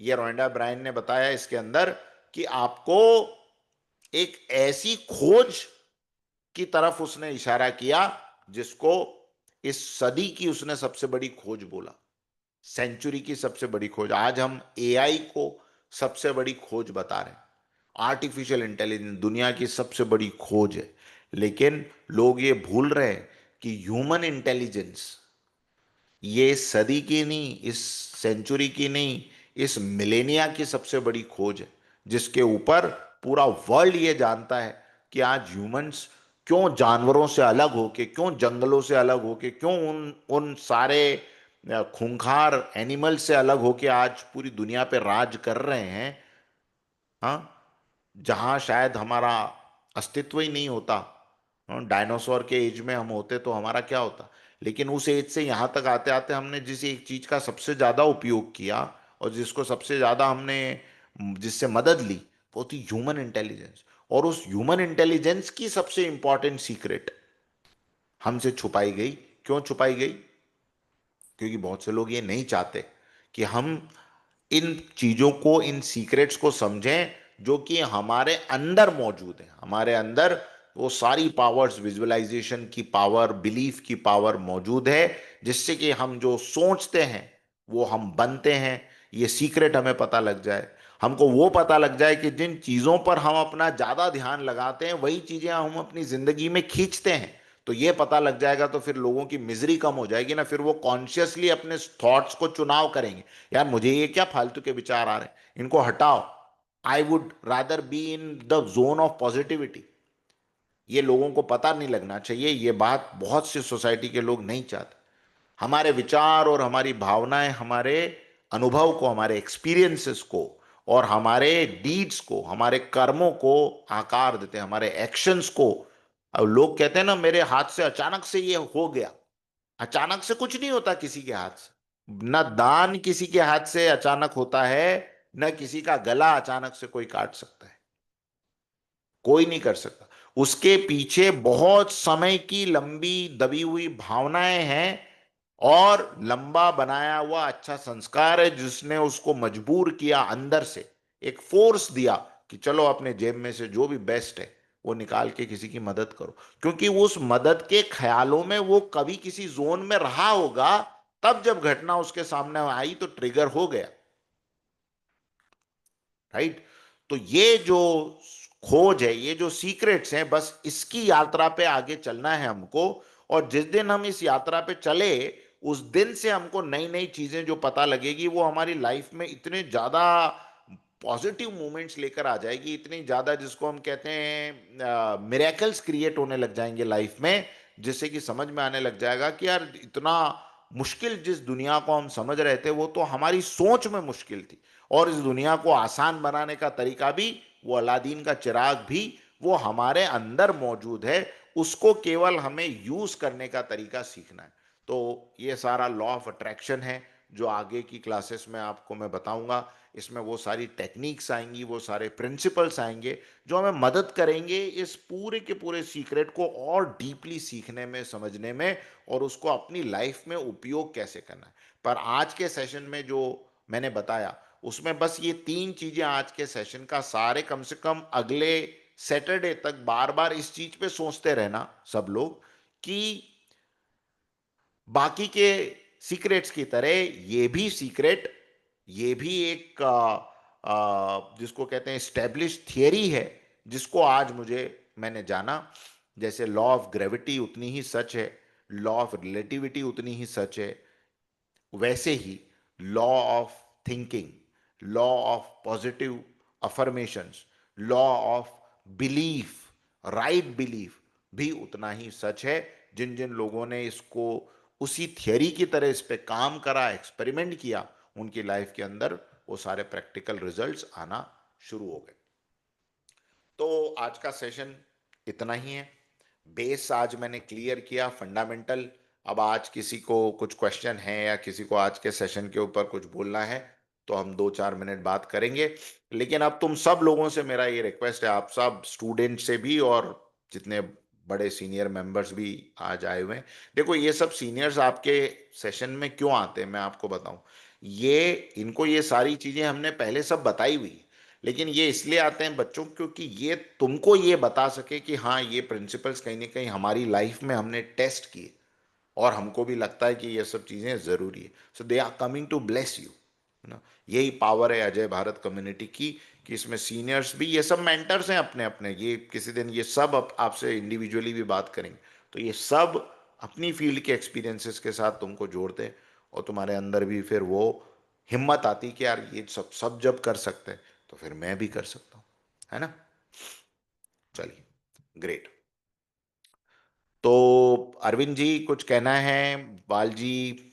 A: ये रोंडा ब्रायन ने बताया इसके अंदर, कि आपको एक ऐसी खोज की तरफ उसने इशारा किया जिसको इस सदी की उसने सबसे बड़ी खोज बोला, सेंचुरी की सबसे बड़ी खोज। आज हम एआई को सबसे बड़ी खोज बता रहे हैं, आर्टिफिशियल इंटेलिजेंस दुनिया की सबसे बड़ी खोज है। लेकिन लोग ये भूल रहे हैं कि ह्यूमन इंटेलिजेंस ये सदी की नहीं, इस सेंचुरी की नहीं, इस मिलेनिया की सबसे बड़ी खोज है, जिसके ऊपर पूरा वर्ल्ड ये जानता है कि आज ह्यूमंस क्यों जानवरों से अलग होके, क्यों जंगलों से अलग होके, क्यों उन उन सारे खूंखार एनिमल से अलग होके आज पूरी दुनिया पे राज कर रहे हैं। हाँ, जहां शायद हमारा अस्तित्व ही नहीं होता। डायनासोर के एज में हम होते तो हमारा क्या होता? लेकिन उस एज से यहां तक आते आते हमने जिस एक चीज का सबसे ज्यादा उपयोग किया और जिसको सबसे ज्यादा हमने, जिससे मदद ली, वो थी ह्यूमन इंटेलिजेंस। और उस ह्यूमन इंटेलिजेंस की सबसे इंपॉर्टेंट सीक्रेट हमसे छुपाई गई। क्यों छुपाई गई? क्योंकि बहुत से लोग ये नहीं चाहते कि हम इन चीजों को, इन सीक्रेट्स को समझें जो कि हमारे अंदर मौजूद है। हमारे अंदर वो सारी पावर्स, विजुअलाइजेशन की पावर, बिलीफ की पावर मौजूद है, जिससे कि हम जो सोचते हैं वो हम बनते हैं। ये सीक्रेट हमें पता लग जाए, हमको वो पता लग जाए कि जिन चीजों पर हम अपना ज्यादा ध्यान लगाते हैं वही चीजें हम अपनी जिंदगी में खींचते हैं। तो ये पता लग जाएगा तो फिर लोगों की मिजरी कम हो जाएगी ना, फिर वो कॉन्शियसली अपने थॉट्स को चुनाव करेंगे। यार मुझे ये क्या फालतू के विचार आ रहे हैं, इनको हटाओ, I would rather be in the zone of positivity. ये लोगों को पता नहीं लगना चाहिए, ये बात बहुत सी सोसाइटी के लोग नहीं चाहते। हमारे विचार और हमारी भावनाएं हमारे अनुभव को, हमारे एक्सपीरियंसेस को और हमारे डीड्स को, हमारे कर्मों को आकार देते हैं, हमारे एक्शंस को। अब लोग कहते हैं ना, मेरे हाथ से अचानक से ये हो गया। अचानक से कुछ नहीं होता किसी के हाथ से। न दान किसी के हाथ से अचानक होता है, न किसी का गला अचानक से कोई काट सकता है। कोई नहीं कर सकता। उसके पीछे बहुत समय की लंबी दबी हुई भावनाएं हैं और लंबा बनाया हुआ अच्छा संस्कार है, जिसने उसको मजबूर किया, अंदर से एक फोर्स दिया कि चलो अपने जेब में से जो भी बेस्ट है वो निकाल के किसी की मदद करो। क्योंकि उस मदद के ख्यालों में वो कभी किसी जोन में रहा होगा, तब जब घटना उसके सामने आई तो ट्रिगर हो गया। राइट। तो ये जो खोज है, ये जो सीक्रेट्स हैं, बस इसकी यात्रा पे आगे चलना है हमको। और जिस दिन हम इस यात्रा पे चले, उस दिन से हमको नई नई चीजें जो पता लगेगी वो हमारी लाइफ में इतने ज्यादा पॉजिटिव मोमेंट्स लेकर आ जाएगी, इतनी ज्यादा, जिसको हम कहते हैं मिरेकल्स क्रिएट होने लग जाएंगे लाइफ में। जिससे कि समझ में आने लग जाएगा कि यार इतना मुश्किल जिस दुनिया को हम समझ रहे थे वो तो हमारी सोच में मुश्किल थी। और इस दुनिया को आसान बनाने का तरीका भी, वो अलादीन का चिराग भी, वो हमारे अंदर मौजूद है। उसको केवल हमें यूज करने का तरीका सीखना है। तो ये सारा लॉ ऑफ अट्रैक्शन है जो आगे की क्लासेस में आपको मैं बताऊंगा। इसमें वो सारी टेक्निक्स आएंगी, वो सारे प्रिंसिपल्स आएंगे जो हमें मदद करेंगे इस पूरे के पूरे सीक्रेट को और डीपली सीखने में, समझने में, और उसको अपनी लाइफ में उपयोग कैसे करना है। पर आज के सेशन में जो मैंने बताया, उसमें बस ये 3 चीजें आज के सेशन का सारे, कम से कम अगले सैटरडे तक बार बार इस चीज पे सोचते रहना सब लोग, कि बाकी के सीक्रेट्स की तरह ये भी सीक्रेट, ये भी एक जिसको कहते हैं स्टैब्लिश थियरी है, जिसको आज मैंने जाना। जैसे लॉ ऑफ ग्रेविटी उतनी ही सच है, लॉ ऑफ रिलेटिविटी उतनी ही सच है, वैसे ही law of thinking, law of positive affirmations, law of belief, right belief भी उतना ही सच है। जिन जिन लोगों ने इसको उसी थियरी की तरह इस पे काम करा, एक्सपेरिमेंट किया, उनकी लाइफ के अंदर वो सारे प्रैक्टिकल रिजल्ट्स आना शुरू हो गए। तो आज का सेशन इतना ही है। बेस आज मैंने क्लियर किया, फंडामेंटल। अब आज किसी को कुछ क्वेश्चन है या किसी को आज के सेशन के ऊपर कुछ बोलना है तो हम 2-4 मिनट बात करेंगे। लेकिन अब तुम सब लोगों से मेरा ये रिक्वेस्ट है, आप सब स्टूडेंट से भी और जितने बड़े सीनियर मेंबर्स भी आज आए हुए हैं। देखो, ये सब सीनियर्स आपके सेशन में क्यों आते हैं मैं आपको बताऊं। ये इनको ये सारी चीजें हमने पहले सब बताई हुई है, लेकिन ये इसलिए आते हैं बच्चों, क्योंकि ये तुमको ये बता सके कि हाँ, ये प्रिंसिपल्स कहीं ना कहीं हमारी लाइफ में हमने टेस्ट किए और हमको भी लगता है कि ये सब चीज़ें ज़रूरी है। So they are coming to bless you, है ना। यही पावर है अजय भारत कम्युनिटी की, कि इसमें सीनियर्स भी, ये सब मेंटर्स हैं अपने अपने। ये किसी दिन ये सब आपसे इंडिविजुअली भी बात करेंगे, तो ये सब अपनी फील्ड के एक्सपीरियंसेस के साथ तुमको जोड़ते हैं और तुम्हारे अंदर भी फिर वो हिम्मत आती कि यार ये सब सब जब कर सकते हैं तो फिर मैं भी कर सकता हूँ, है ना। चलिए, ग्रेट। तो अरविंद जी कुछ कहना है, बाल जी,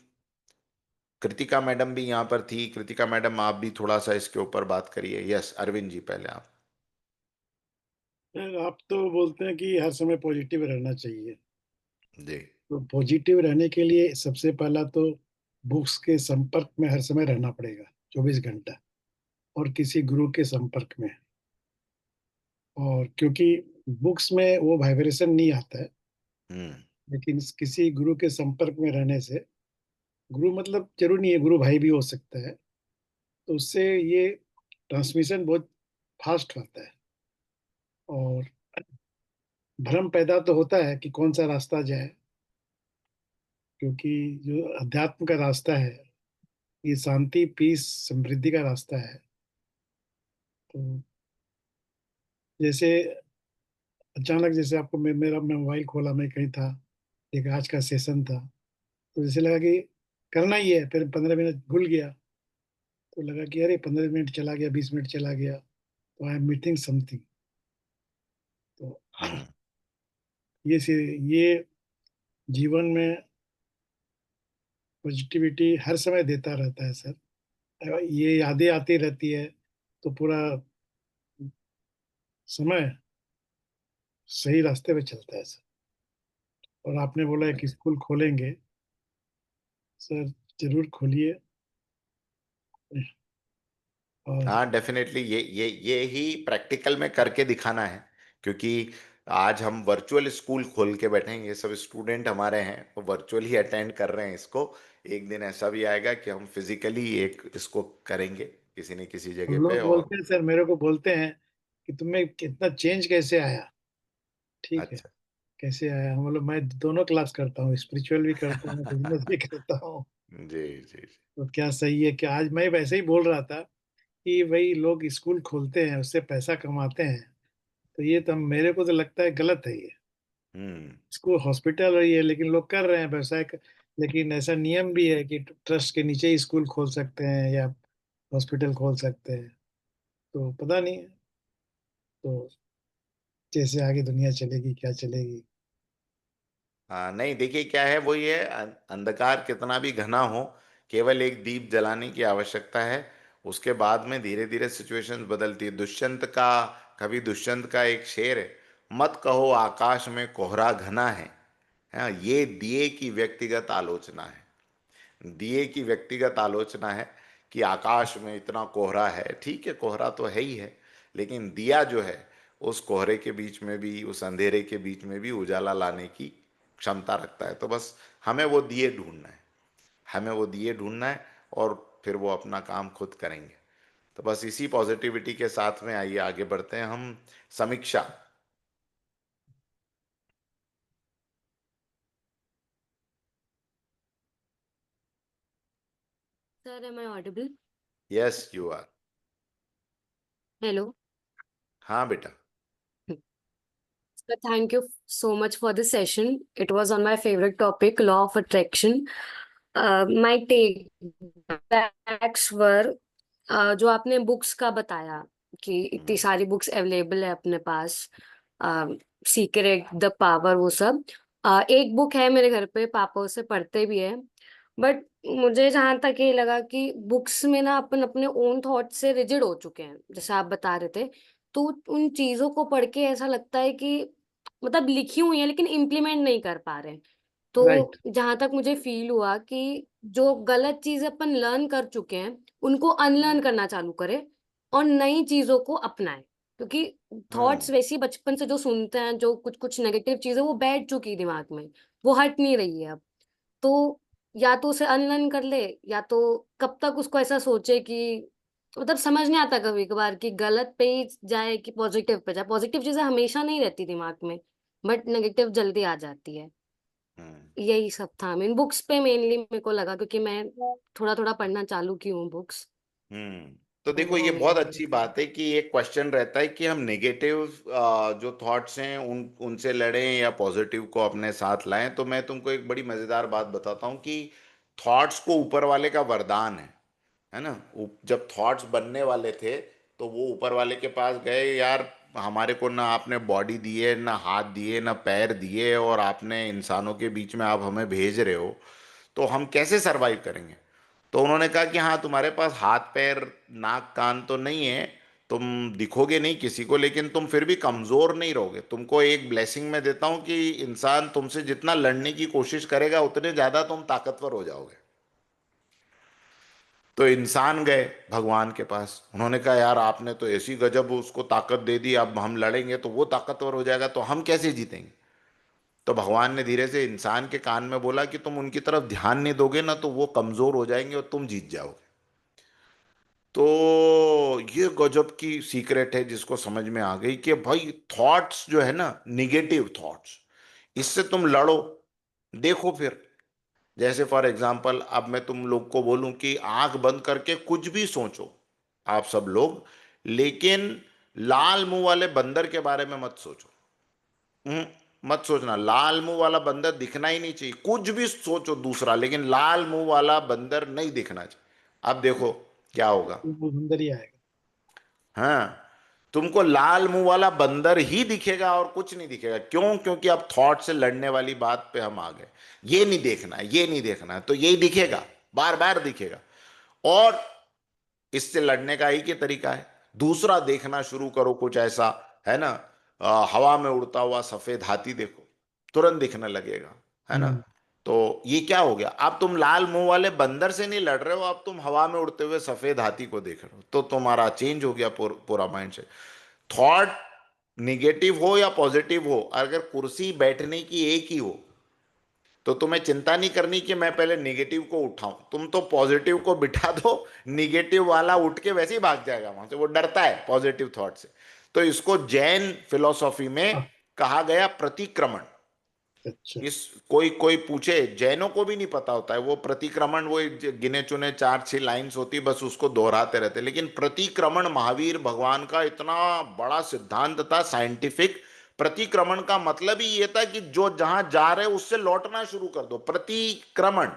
A: कृतिका मैडम भी यहाँ पर थी। कृतिका मैडम आप भी थोड़ा सा इसके ऊपर बात करिए। यस, अरविंद जी पहले आप।
D: आप तो बोलते हैं कि हर समय पॉजिटिव रहना चाहिए।
A: जी।
D: तो पॉजिटिव रहने के लिए सबसे पहला तो बुक्स के संपर्क में हर समय रहना पड़ेगा, 24 घंटा, और किसी गुरु के संपर्क में। और क्योंकि बुक्स में वो वाइब्रेशन नहीं आता है,
A: हम्म।
D: लेकिन किसी गुरु के संपर्क में रहने से गुरु मतलब जरूर नहीं है, गुरु भाई भी हो सकता है। तो उससे ये ट्रांसमिशन बहुत फास्ट होता है, और भ्रम पैदा तो होता है कि कौन सा रास्ता जाए, क्योंकि जो अध्यात्म का रास्ता है ये शांति, पीस, समृद्धि का रास्ता है। तो जैसे अचानक, जैसे आपको मेरा मैं मोबाइल खोला, मैं कहीं था, एक आज का सेशन था, तो जैसे लगा कि करना ही है, फिर 15 मिनट भूल गया, तो लगा कि अरे 15 मिनट चला गया, 20 मिनट चला गया, तो आई एम मिसिंग समथिंग। तो
A: हम्म।
D: ये जीवन में पॉजिटिविटी हर समय देता रहता है सर। ये यादें आती रहती है, तो पूरा समय सही रास्ते पे चलता है सर। और आपने बोला कि स्कूल खोलेंगे, सर जरूर खोलिए। और
A: हाँ, डेफिनेटली ये ही प्रैक्टिकल में करके दिखाना है, क्योंकि आज हम वर्चुअल स्कूल खोल के बैठे हैं, ये सब स्टूडेंट हमारे हैं वो वर्चुअली अटेंड कर रहे हैं इसको। एक दिन ऐसा भी आएगा कि हम फिजिकली एक इसको करेंगे किसी न किसी जगह पे।
D: लोग
A: और
D: बोलते हैं सर, मेरे को बोलते हैं कि तुम्हें कितना चेंज कैसे आया। ठीक है,
A: अच्छा।
D: कैसे आया, हम बोलो मैं दोनों क्लास करता हूँ, स्पिरिचुअल भी करता हूँ, बिजनेस भी करता हूँ।
A: जी जी जी।
D: तो क्या सही है कि आज मैं वैसे ही बोल रहा था कि भाई लोग स्कूल खोलते हैं, उससे पैसा कमाते हैं, तो ये तो मेरे को तो लगता है गलत है ये।
A: हम्म।
D: स्कूल हॉस्पिटल और ये, लेकिन लोग कर रहे हैं व्यवसाय लेकिन ऐसा नियम भी है कि ट्रस्ट के नीचे ही स्कूल खोल सकते हैं या हॉस्पिटल खोल सकते हैं। तो पता नहीं, तो जैसे आगे दुनिया चलेगी, क्या चलेगी।
A: हाँ, नहीं, देखिए क्या है, वो ये अंधकार कितना भी घना हो, केवल एक दीप जलाने की आवश्यकता है। उसके बाद में धीरे धीरे सिचुएशंस बदलती है। दुष्यंत का एक शेर है, मत कहो आकाश में कोहरा घना है। हाँ, ये दिए की व्यक्तिगत आलोचना है। दिए की व्यक्तिगत आलोचना है कि आकाश में इतना कोहरा है, ठीक है, कोहरा तो है ही है, लेकिन दिया जो है उस कोहरे के बीच में भी, उस अंधेरे के बीच में भी उजाला लाने की क्षमता रखता है। तो बस हमें वो दिए ढूंढना है, हमें वो दिए ढूंढना है, और फिर वो अपना काम खुद करेंगे। तो बस इसी पॉजिटिविटी के साथ में आइए आगे बढ़ते हैं हम। समीक्षा।
E: Sir, am I audible?
A: Yes, you are.
E: Hello.
A: हाँ बेटा।
E: Sir, thank you so much for this session. It was on my favorite topic, law of attraction. My take backs were जो आपने बुक्स का बताया कि इतनी
A: हम्म।
E: सारी बुक्स अवेलेबल है अपने पास, सीक्रेट, द पावर, वो सब। एक बुक है मेरे घर पे, पापा उसे पढ़ते भी है। बट मुझे जहां तक ये लगा कि बुक्स में ना अपन अपने ओन थॉट से रिजिड हो चुके हैं, जैसे आप बता रहे थे। तो उन चीजों को पढ़ के ऐसा लगता है कि मतलब लिखी हुई है लेकिन इम्प्लीमेंट नहीं कर पा रहे हैं। तो
D: राइट।
E: जहां तक मुझे फील हुआ कि जो गलत चीजें अपन लर्न कर चुके हैं उनको अनलर्न करना चालू करें और नई चीजों को अपनाएं, क्योंकि
A: हम्म।
E: थॉट्स वैसे ही बचपन से जो सुनते हैं, जो कुछ कुछ नेगेटिव चीजें वो बैठ चुकी है दिमाग में, वो हट नहीं रही है अब। तो या तो उसे अनलर्न कर ले, या तो कब तक उसको ऐसा सोचे कि मतलब समझ नहीं आता कभी कभार कि गलत पे ही जाए कि पॉजिटिव पे जाए। पॉजिटिव चीजें हमेशा नहीं रहती दिमाग में, बट नेगेटिव जल्दी आ जाती है।
A: हम्म।
E: यही सब था, मेन बुक्स पे मेनली मेरे को लगा, क्योंकि मैं थोड़ा थोड़ा पढ़ना चालू की हूँ बुक्स।
A: हम्म। तो
E: तो
A: देखो,
E: वो
A: ये बहुत
E: मेनली।
A: अच्छी बात है कि एक क्वेश्चन रहता है कि हम नेगेटिव जो थॉट्स हैं उनसे लड़ें या पॉजिटिव को अपने साथ लाएं। तो मैं तुमको एक बड़ी मजेदार बात बताता हूँ कि थॉट्स को ऊपर वाले का वरदान है ना। जब थॉट्स बनने वाले थे तो वो ऊपर वाले के पास गए, यार हमारे को ना आपने बॉडी दी है, ना हाथ दिए, ना पैर दिए, और आपने इंसानों के बीच में आप हमें भेज रहे हो, तो हम कैसे सरवाइव करेंगे। तो उन्होंने कहा कि हाँ, तुम्हारे पास हाथ पैर नाक कान तो नहीं है, तुम दिखोगे नहीं किसी को, लेकिन तुम फिर भी कमजोर नहीं रहोगे। तुमको एक ब्लेसिंग मैं देता हूं कि इंसान तुमसे जितना लड़ने की कोशिश करेगा उतने ज्यादा तुम ताकतवर हो जाओगे। तो इंसान गए भगवान के पास, उन्होंने कहा यार आपने तो ऐसी गजब उसको ताकत दे दी, अब हम लड़ेंगे तो वो ताकतवर हो जाएगा, तो हम कैसे जीतेंगे। तो भगवान ने धीरे से इंसान के कान में बोला कि तुम उनकी तरफ ध्यान नहीं दोगे ना तो वो कमजोर हो जाएंगे और तुम जीत जाओगे। तो ये गजब की सीक्रेट है जिसको समझ में आ गई कि भाई थॉट्स जो है ना, निगेटिव थॉट्स, इससे तुम लड़ो। देखो फिर, जैसे फॉर एग्जाम्पल अब मैं तुम लोग को बोलूं कि आंख बंद करके कुछ भी सोचो आप सब लोग, लेकिन लाल मुंह वाले बंदर के बारे में मत सोचो। मत सोचना, लाल मुंह वाला बंदर दिखना ही नहीं चाहिए। कुछ भी सोचो दूसरा, लेकिन लाल मुंह वाला बंदर नहीं दिखना चाहिए। अब देखो क्या होगा।
D: वो अंदर ही आएगा।
A: हाँ, तुमको लाल मुंह वाला बंदर ही दिखेगा और कुछ नहीं दिखेगा। क्यों? क्योंकि अब थॉट से लड़ने वाली बात पे हम आ गए। ये नहीं देखना है, ये नहीं देखना है, तो यही दिखेगा, बार बार दिखेगा। और इससे लड़ने का एक ही तरीका है, दूसरा देखना शुरू करो कुछ ऐसा, है ना, हवा में उड़ता हुआ सफेद हाथी देखो, तुरंत दिखने लगेगा, है ना। तो ये क्या हो गया, अब तुम लाल मुंह वाले बंदर से नहीं लड़ रहे हो, अब तुम हवा में उड़ते हुए सफेद हाथी को देख रहे हो। तो तुम्हारा चेंज हो गया पूरा माइंड से। थॉट निगेटिव हो या पॉजिटिव हो, अगर कुर्सी बैठने की एक ही हो तो तुम्हें चिंता नहीं करनी कि मैं पहले निगेटिव को उठाऊं। तुम तो पॉजिटिव को बिठा दो, निगेटिव वाला उठ के वैसे ही भाग जाएगा वहां से, वो डरता है पॉजिटिव थॉट से। तो इसको जैन फिलोसॉफी में
D: हाँ,
A: कहा गया प्रतिक्रमण।
D: अच्छा।
A: इस कोई कोई पूछे, जैनों को भी नहीं पता होता है वो प्रतिक्रमण, वो गिने चुने 4-6 लाइंस होती, बस उसको दोहराते रहते। लेकिन प्रतिक्रमण महावीर भगवान का इतना बड़ा सिद्धांत था साइंटिफिक। प्रतिक्रमण का मतलब ही ये था कि जो जहां जा रहे हो उससे लौटना शुरू कर दो। प्रतिक्रमण,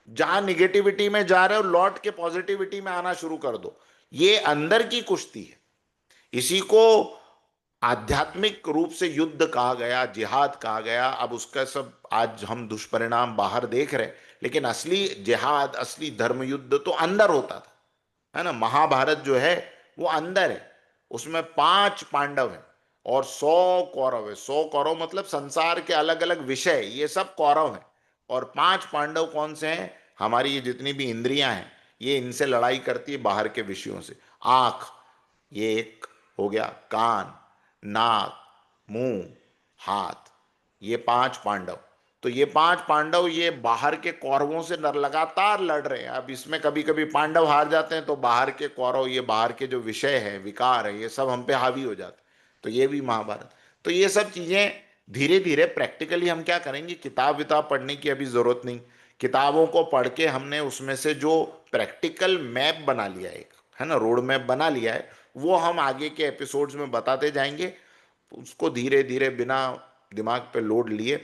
A: जहां निगेटिविटी में जा रहे हो लौट के पॉजिटिविटी में आना शुरू कर दो। ये अंदर की कुश्ती है। इसी को आध्यात्मिक रूप से युद्ध कहा गया, जिहाद कहा गया। अब उसका सब आज हम दुष्परिणाम बाहर देख रहे हैं, लेकिन असली जिहाद, असली धर्म युद्ध तो अंदर होता था, है ना। महाभारत जो है वो अंदर है, उसमें 5 पांडव हैं और 100 कौरव है। 100 कौरव मतलब संसार के अलग अलग विषय, ये सब कौरव हैं। और 5 पांडव कौन से हैं? हमारी ये जितनी भी इंद्रियां हैं, ये इनसे लड़ाई करती है बाहर के विषयों से। आंख, ये एक हो गया। कान, नाक, मुंह, हाथ, ये 5 पांडव। तो ये 5 पांडव ये बाहर के कौरवों से लगातार लड़ रहे हैं। अब इसमें कभी कभी पांडव हार जाते हैं तो बाहर के कौरव, ये बाहर के जो विषय है, विकार है, ये सब हम पे हावी हो जाते हैं। तो ये भी महाभारत। तो ये सब चीजें धीरे धीरे प्रैक्टिकली हम क्या करेंगे, किताब विताब पढ़ने की अभी जरूरत नहीं। किताबों को पढ़ के हमने उसमें से जो प्रैक्टिकल मैप बना लिया एक, है ना, रोड मैप बना लिया है, वो हम आगे के एपिसोड्स में बताते जाएंगे। उसको धीरे धीरे बिना दिमाग पे लोड लिए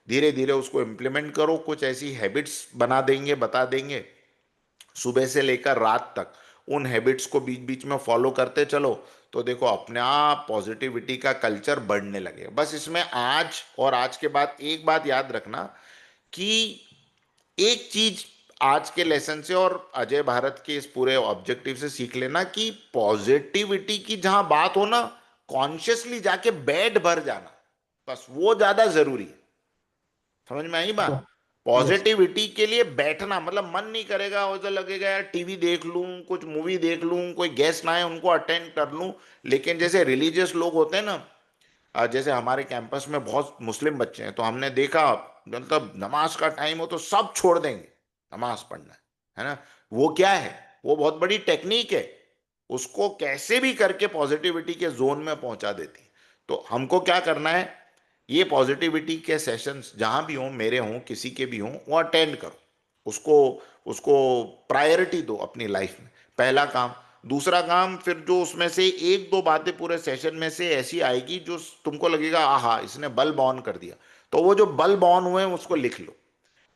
A: धीरे धीरे उसको इम्प्लीमेंट करो। कुछ ऐसी हैबिट्स बना देंगे, बता देंगे, सुबह से लेकर रात तक उन हैबिट्स को बीच बीच में फॉलो करते चलो, तो देखो अपने आप पॉजिटिविटी का कल्चर बढ़ने लगे। बस इसमें आज और आज के बाद एक बात याद रखना कि एक चीज आज के लेसन से और अजय भारत के इस पूरे ऑब्जेक्टिव से सीख लेना कि पॉजिटिविटी की जहां बात हो ना, कॉन्शियसली जाके बेड भर जाना, बस वो ज्यादा जरूरी है। समझ में आई बात?
D: यस।
A: पॉजिटिविटी के लिए बैठना मतलब मन नहीं करेगा, और तो लगेगा यार टीवी देख लूं, कुछ मूवी देख लूं, कोई गेस्ट ना आए उनको अटेंड कर लूं। लेकिन जैसे रिलीजियस लोग होते हैं ना, जैसे हमारे कैंपस में बहुत मुस्लिम बच्चे हैं, तो हमने देखा मतलब नमाज का टाइम हो तो सब छोड़ देंगे नमाज पढ़ना, है ना। वो क्या है, वो बहुत बड़ी टेक्निक है, उसको कैसे भी करके पॉजिटिविटी के जोन में पहुंचा देती है। तो हमको क्या करना है, ये पॉजिटिविटी के सेशंस जहां भी हों, मेरे हों, किसी के भी हों, वो अटेंड करो। उसको उसको प्रायोरिटी दो अपनी लाइफ में, पहला काम। दूसरा काम, फिर जो उसमें से एक दो बातें पूरे सेशन में से ऐसी आएगी जो तुमको लगेगा आहा इसने बल्ब ऑन कर दिया, तो वो जो बल्ब ऑन हुए हैं उसको लिख लो।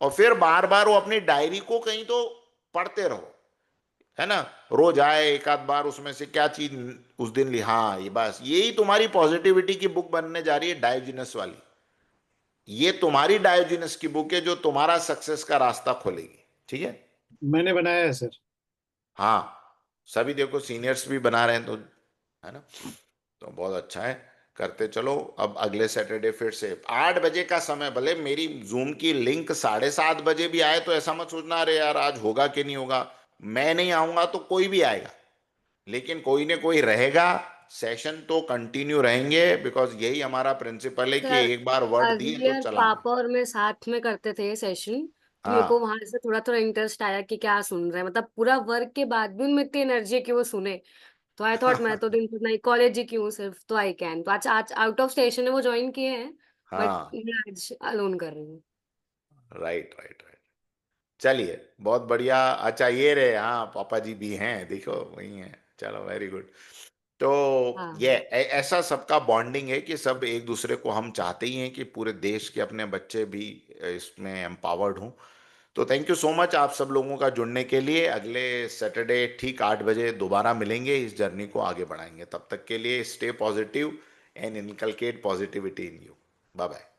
A: और फिर बार बार वो अपनी डायरी को कहीं तो पढ़ते रहो, है ना। रोज आए एक आध बार उसमें से क्या चीज उस दिन ली, हाँ ये बस यही तुम्हारी पॉजिटिविटी की बुक बनने जा रही है, डायोजिनस वाली। ये तुम्हारी डायोजिनस की बुक है जो तुम्हारा सक्सेस का रास्ता खोलेगी। ठीक है।
D: मैंने बनाया है सर।
A: हाँ, सभी देखो सीनियर्स भी बना रहे हैं, तो है ना, तो बहुत अच्छा है, करते चलो। अब अगले सैटरडे फिर से 8 बजे का समय, भले मेरी जूम की लिंक 7:30 बजे भी आए तो ऐसा मत सोचना अरे यार आज होगा कि नहीं होगा। मैं नहीं आऊंगा तो कोई भी आएगा, लेकिन कोई ने कोई रहेगा सेशन तो कंटिन्यू रहेंगे, बिकॉज यही हमारा प्रिंसिपल है कि
E: सर
A: एक बार वर्ड दी तो
E: अर्लियर
A: चलाना।
E: पापा और मैं साथ में करते थे ये सेशन, तो मेरे को
A: हाँ।
E: वहां से थोड़ा थोड़ा इंटरेस्ट आया कि क्या सुन रहे हैं, मतलब पूरा वर्क के बाद भी उनमें इतनी एनर्जी है कि वो सुने। तो आई थॉट मैं तो दिन भर नहीं, कॉलेज ही क्यों सिर्फ, तो आई कैन। तो आज आज आउट ऑफ स्टेशन है वो ज्वाइन किए हैं, बट
A: हाँ,
E: मैं आज अलोन कर रही हूँ।
A: Right right right. चलिए, बहुत बढ़िया। अच्छा, ये रहे, हाँ पापा जी भी हैं, देखो वही हैं। चलो, वेरी गुड। तो ये
E: हाँ
A: ऐसा सबका बॉन्डिंग है कि सब एक दूसरे को, हम चाहते ही हैं कि पूरे देश के अपने बच्चे भी इसमें एम्पावर्ड हों। तो थैंक यू सो मच आप सब लोगों का जुड़ने के लिए। अगले सैटरडे ठीक 8 बजे दोबारा मिलेंगे, इस जर्नी को आगे बढ़ाएंगे। तब तक के लिए stay positive and inculcate positivity in you. Bye bye.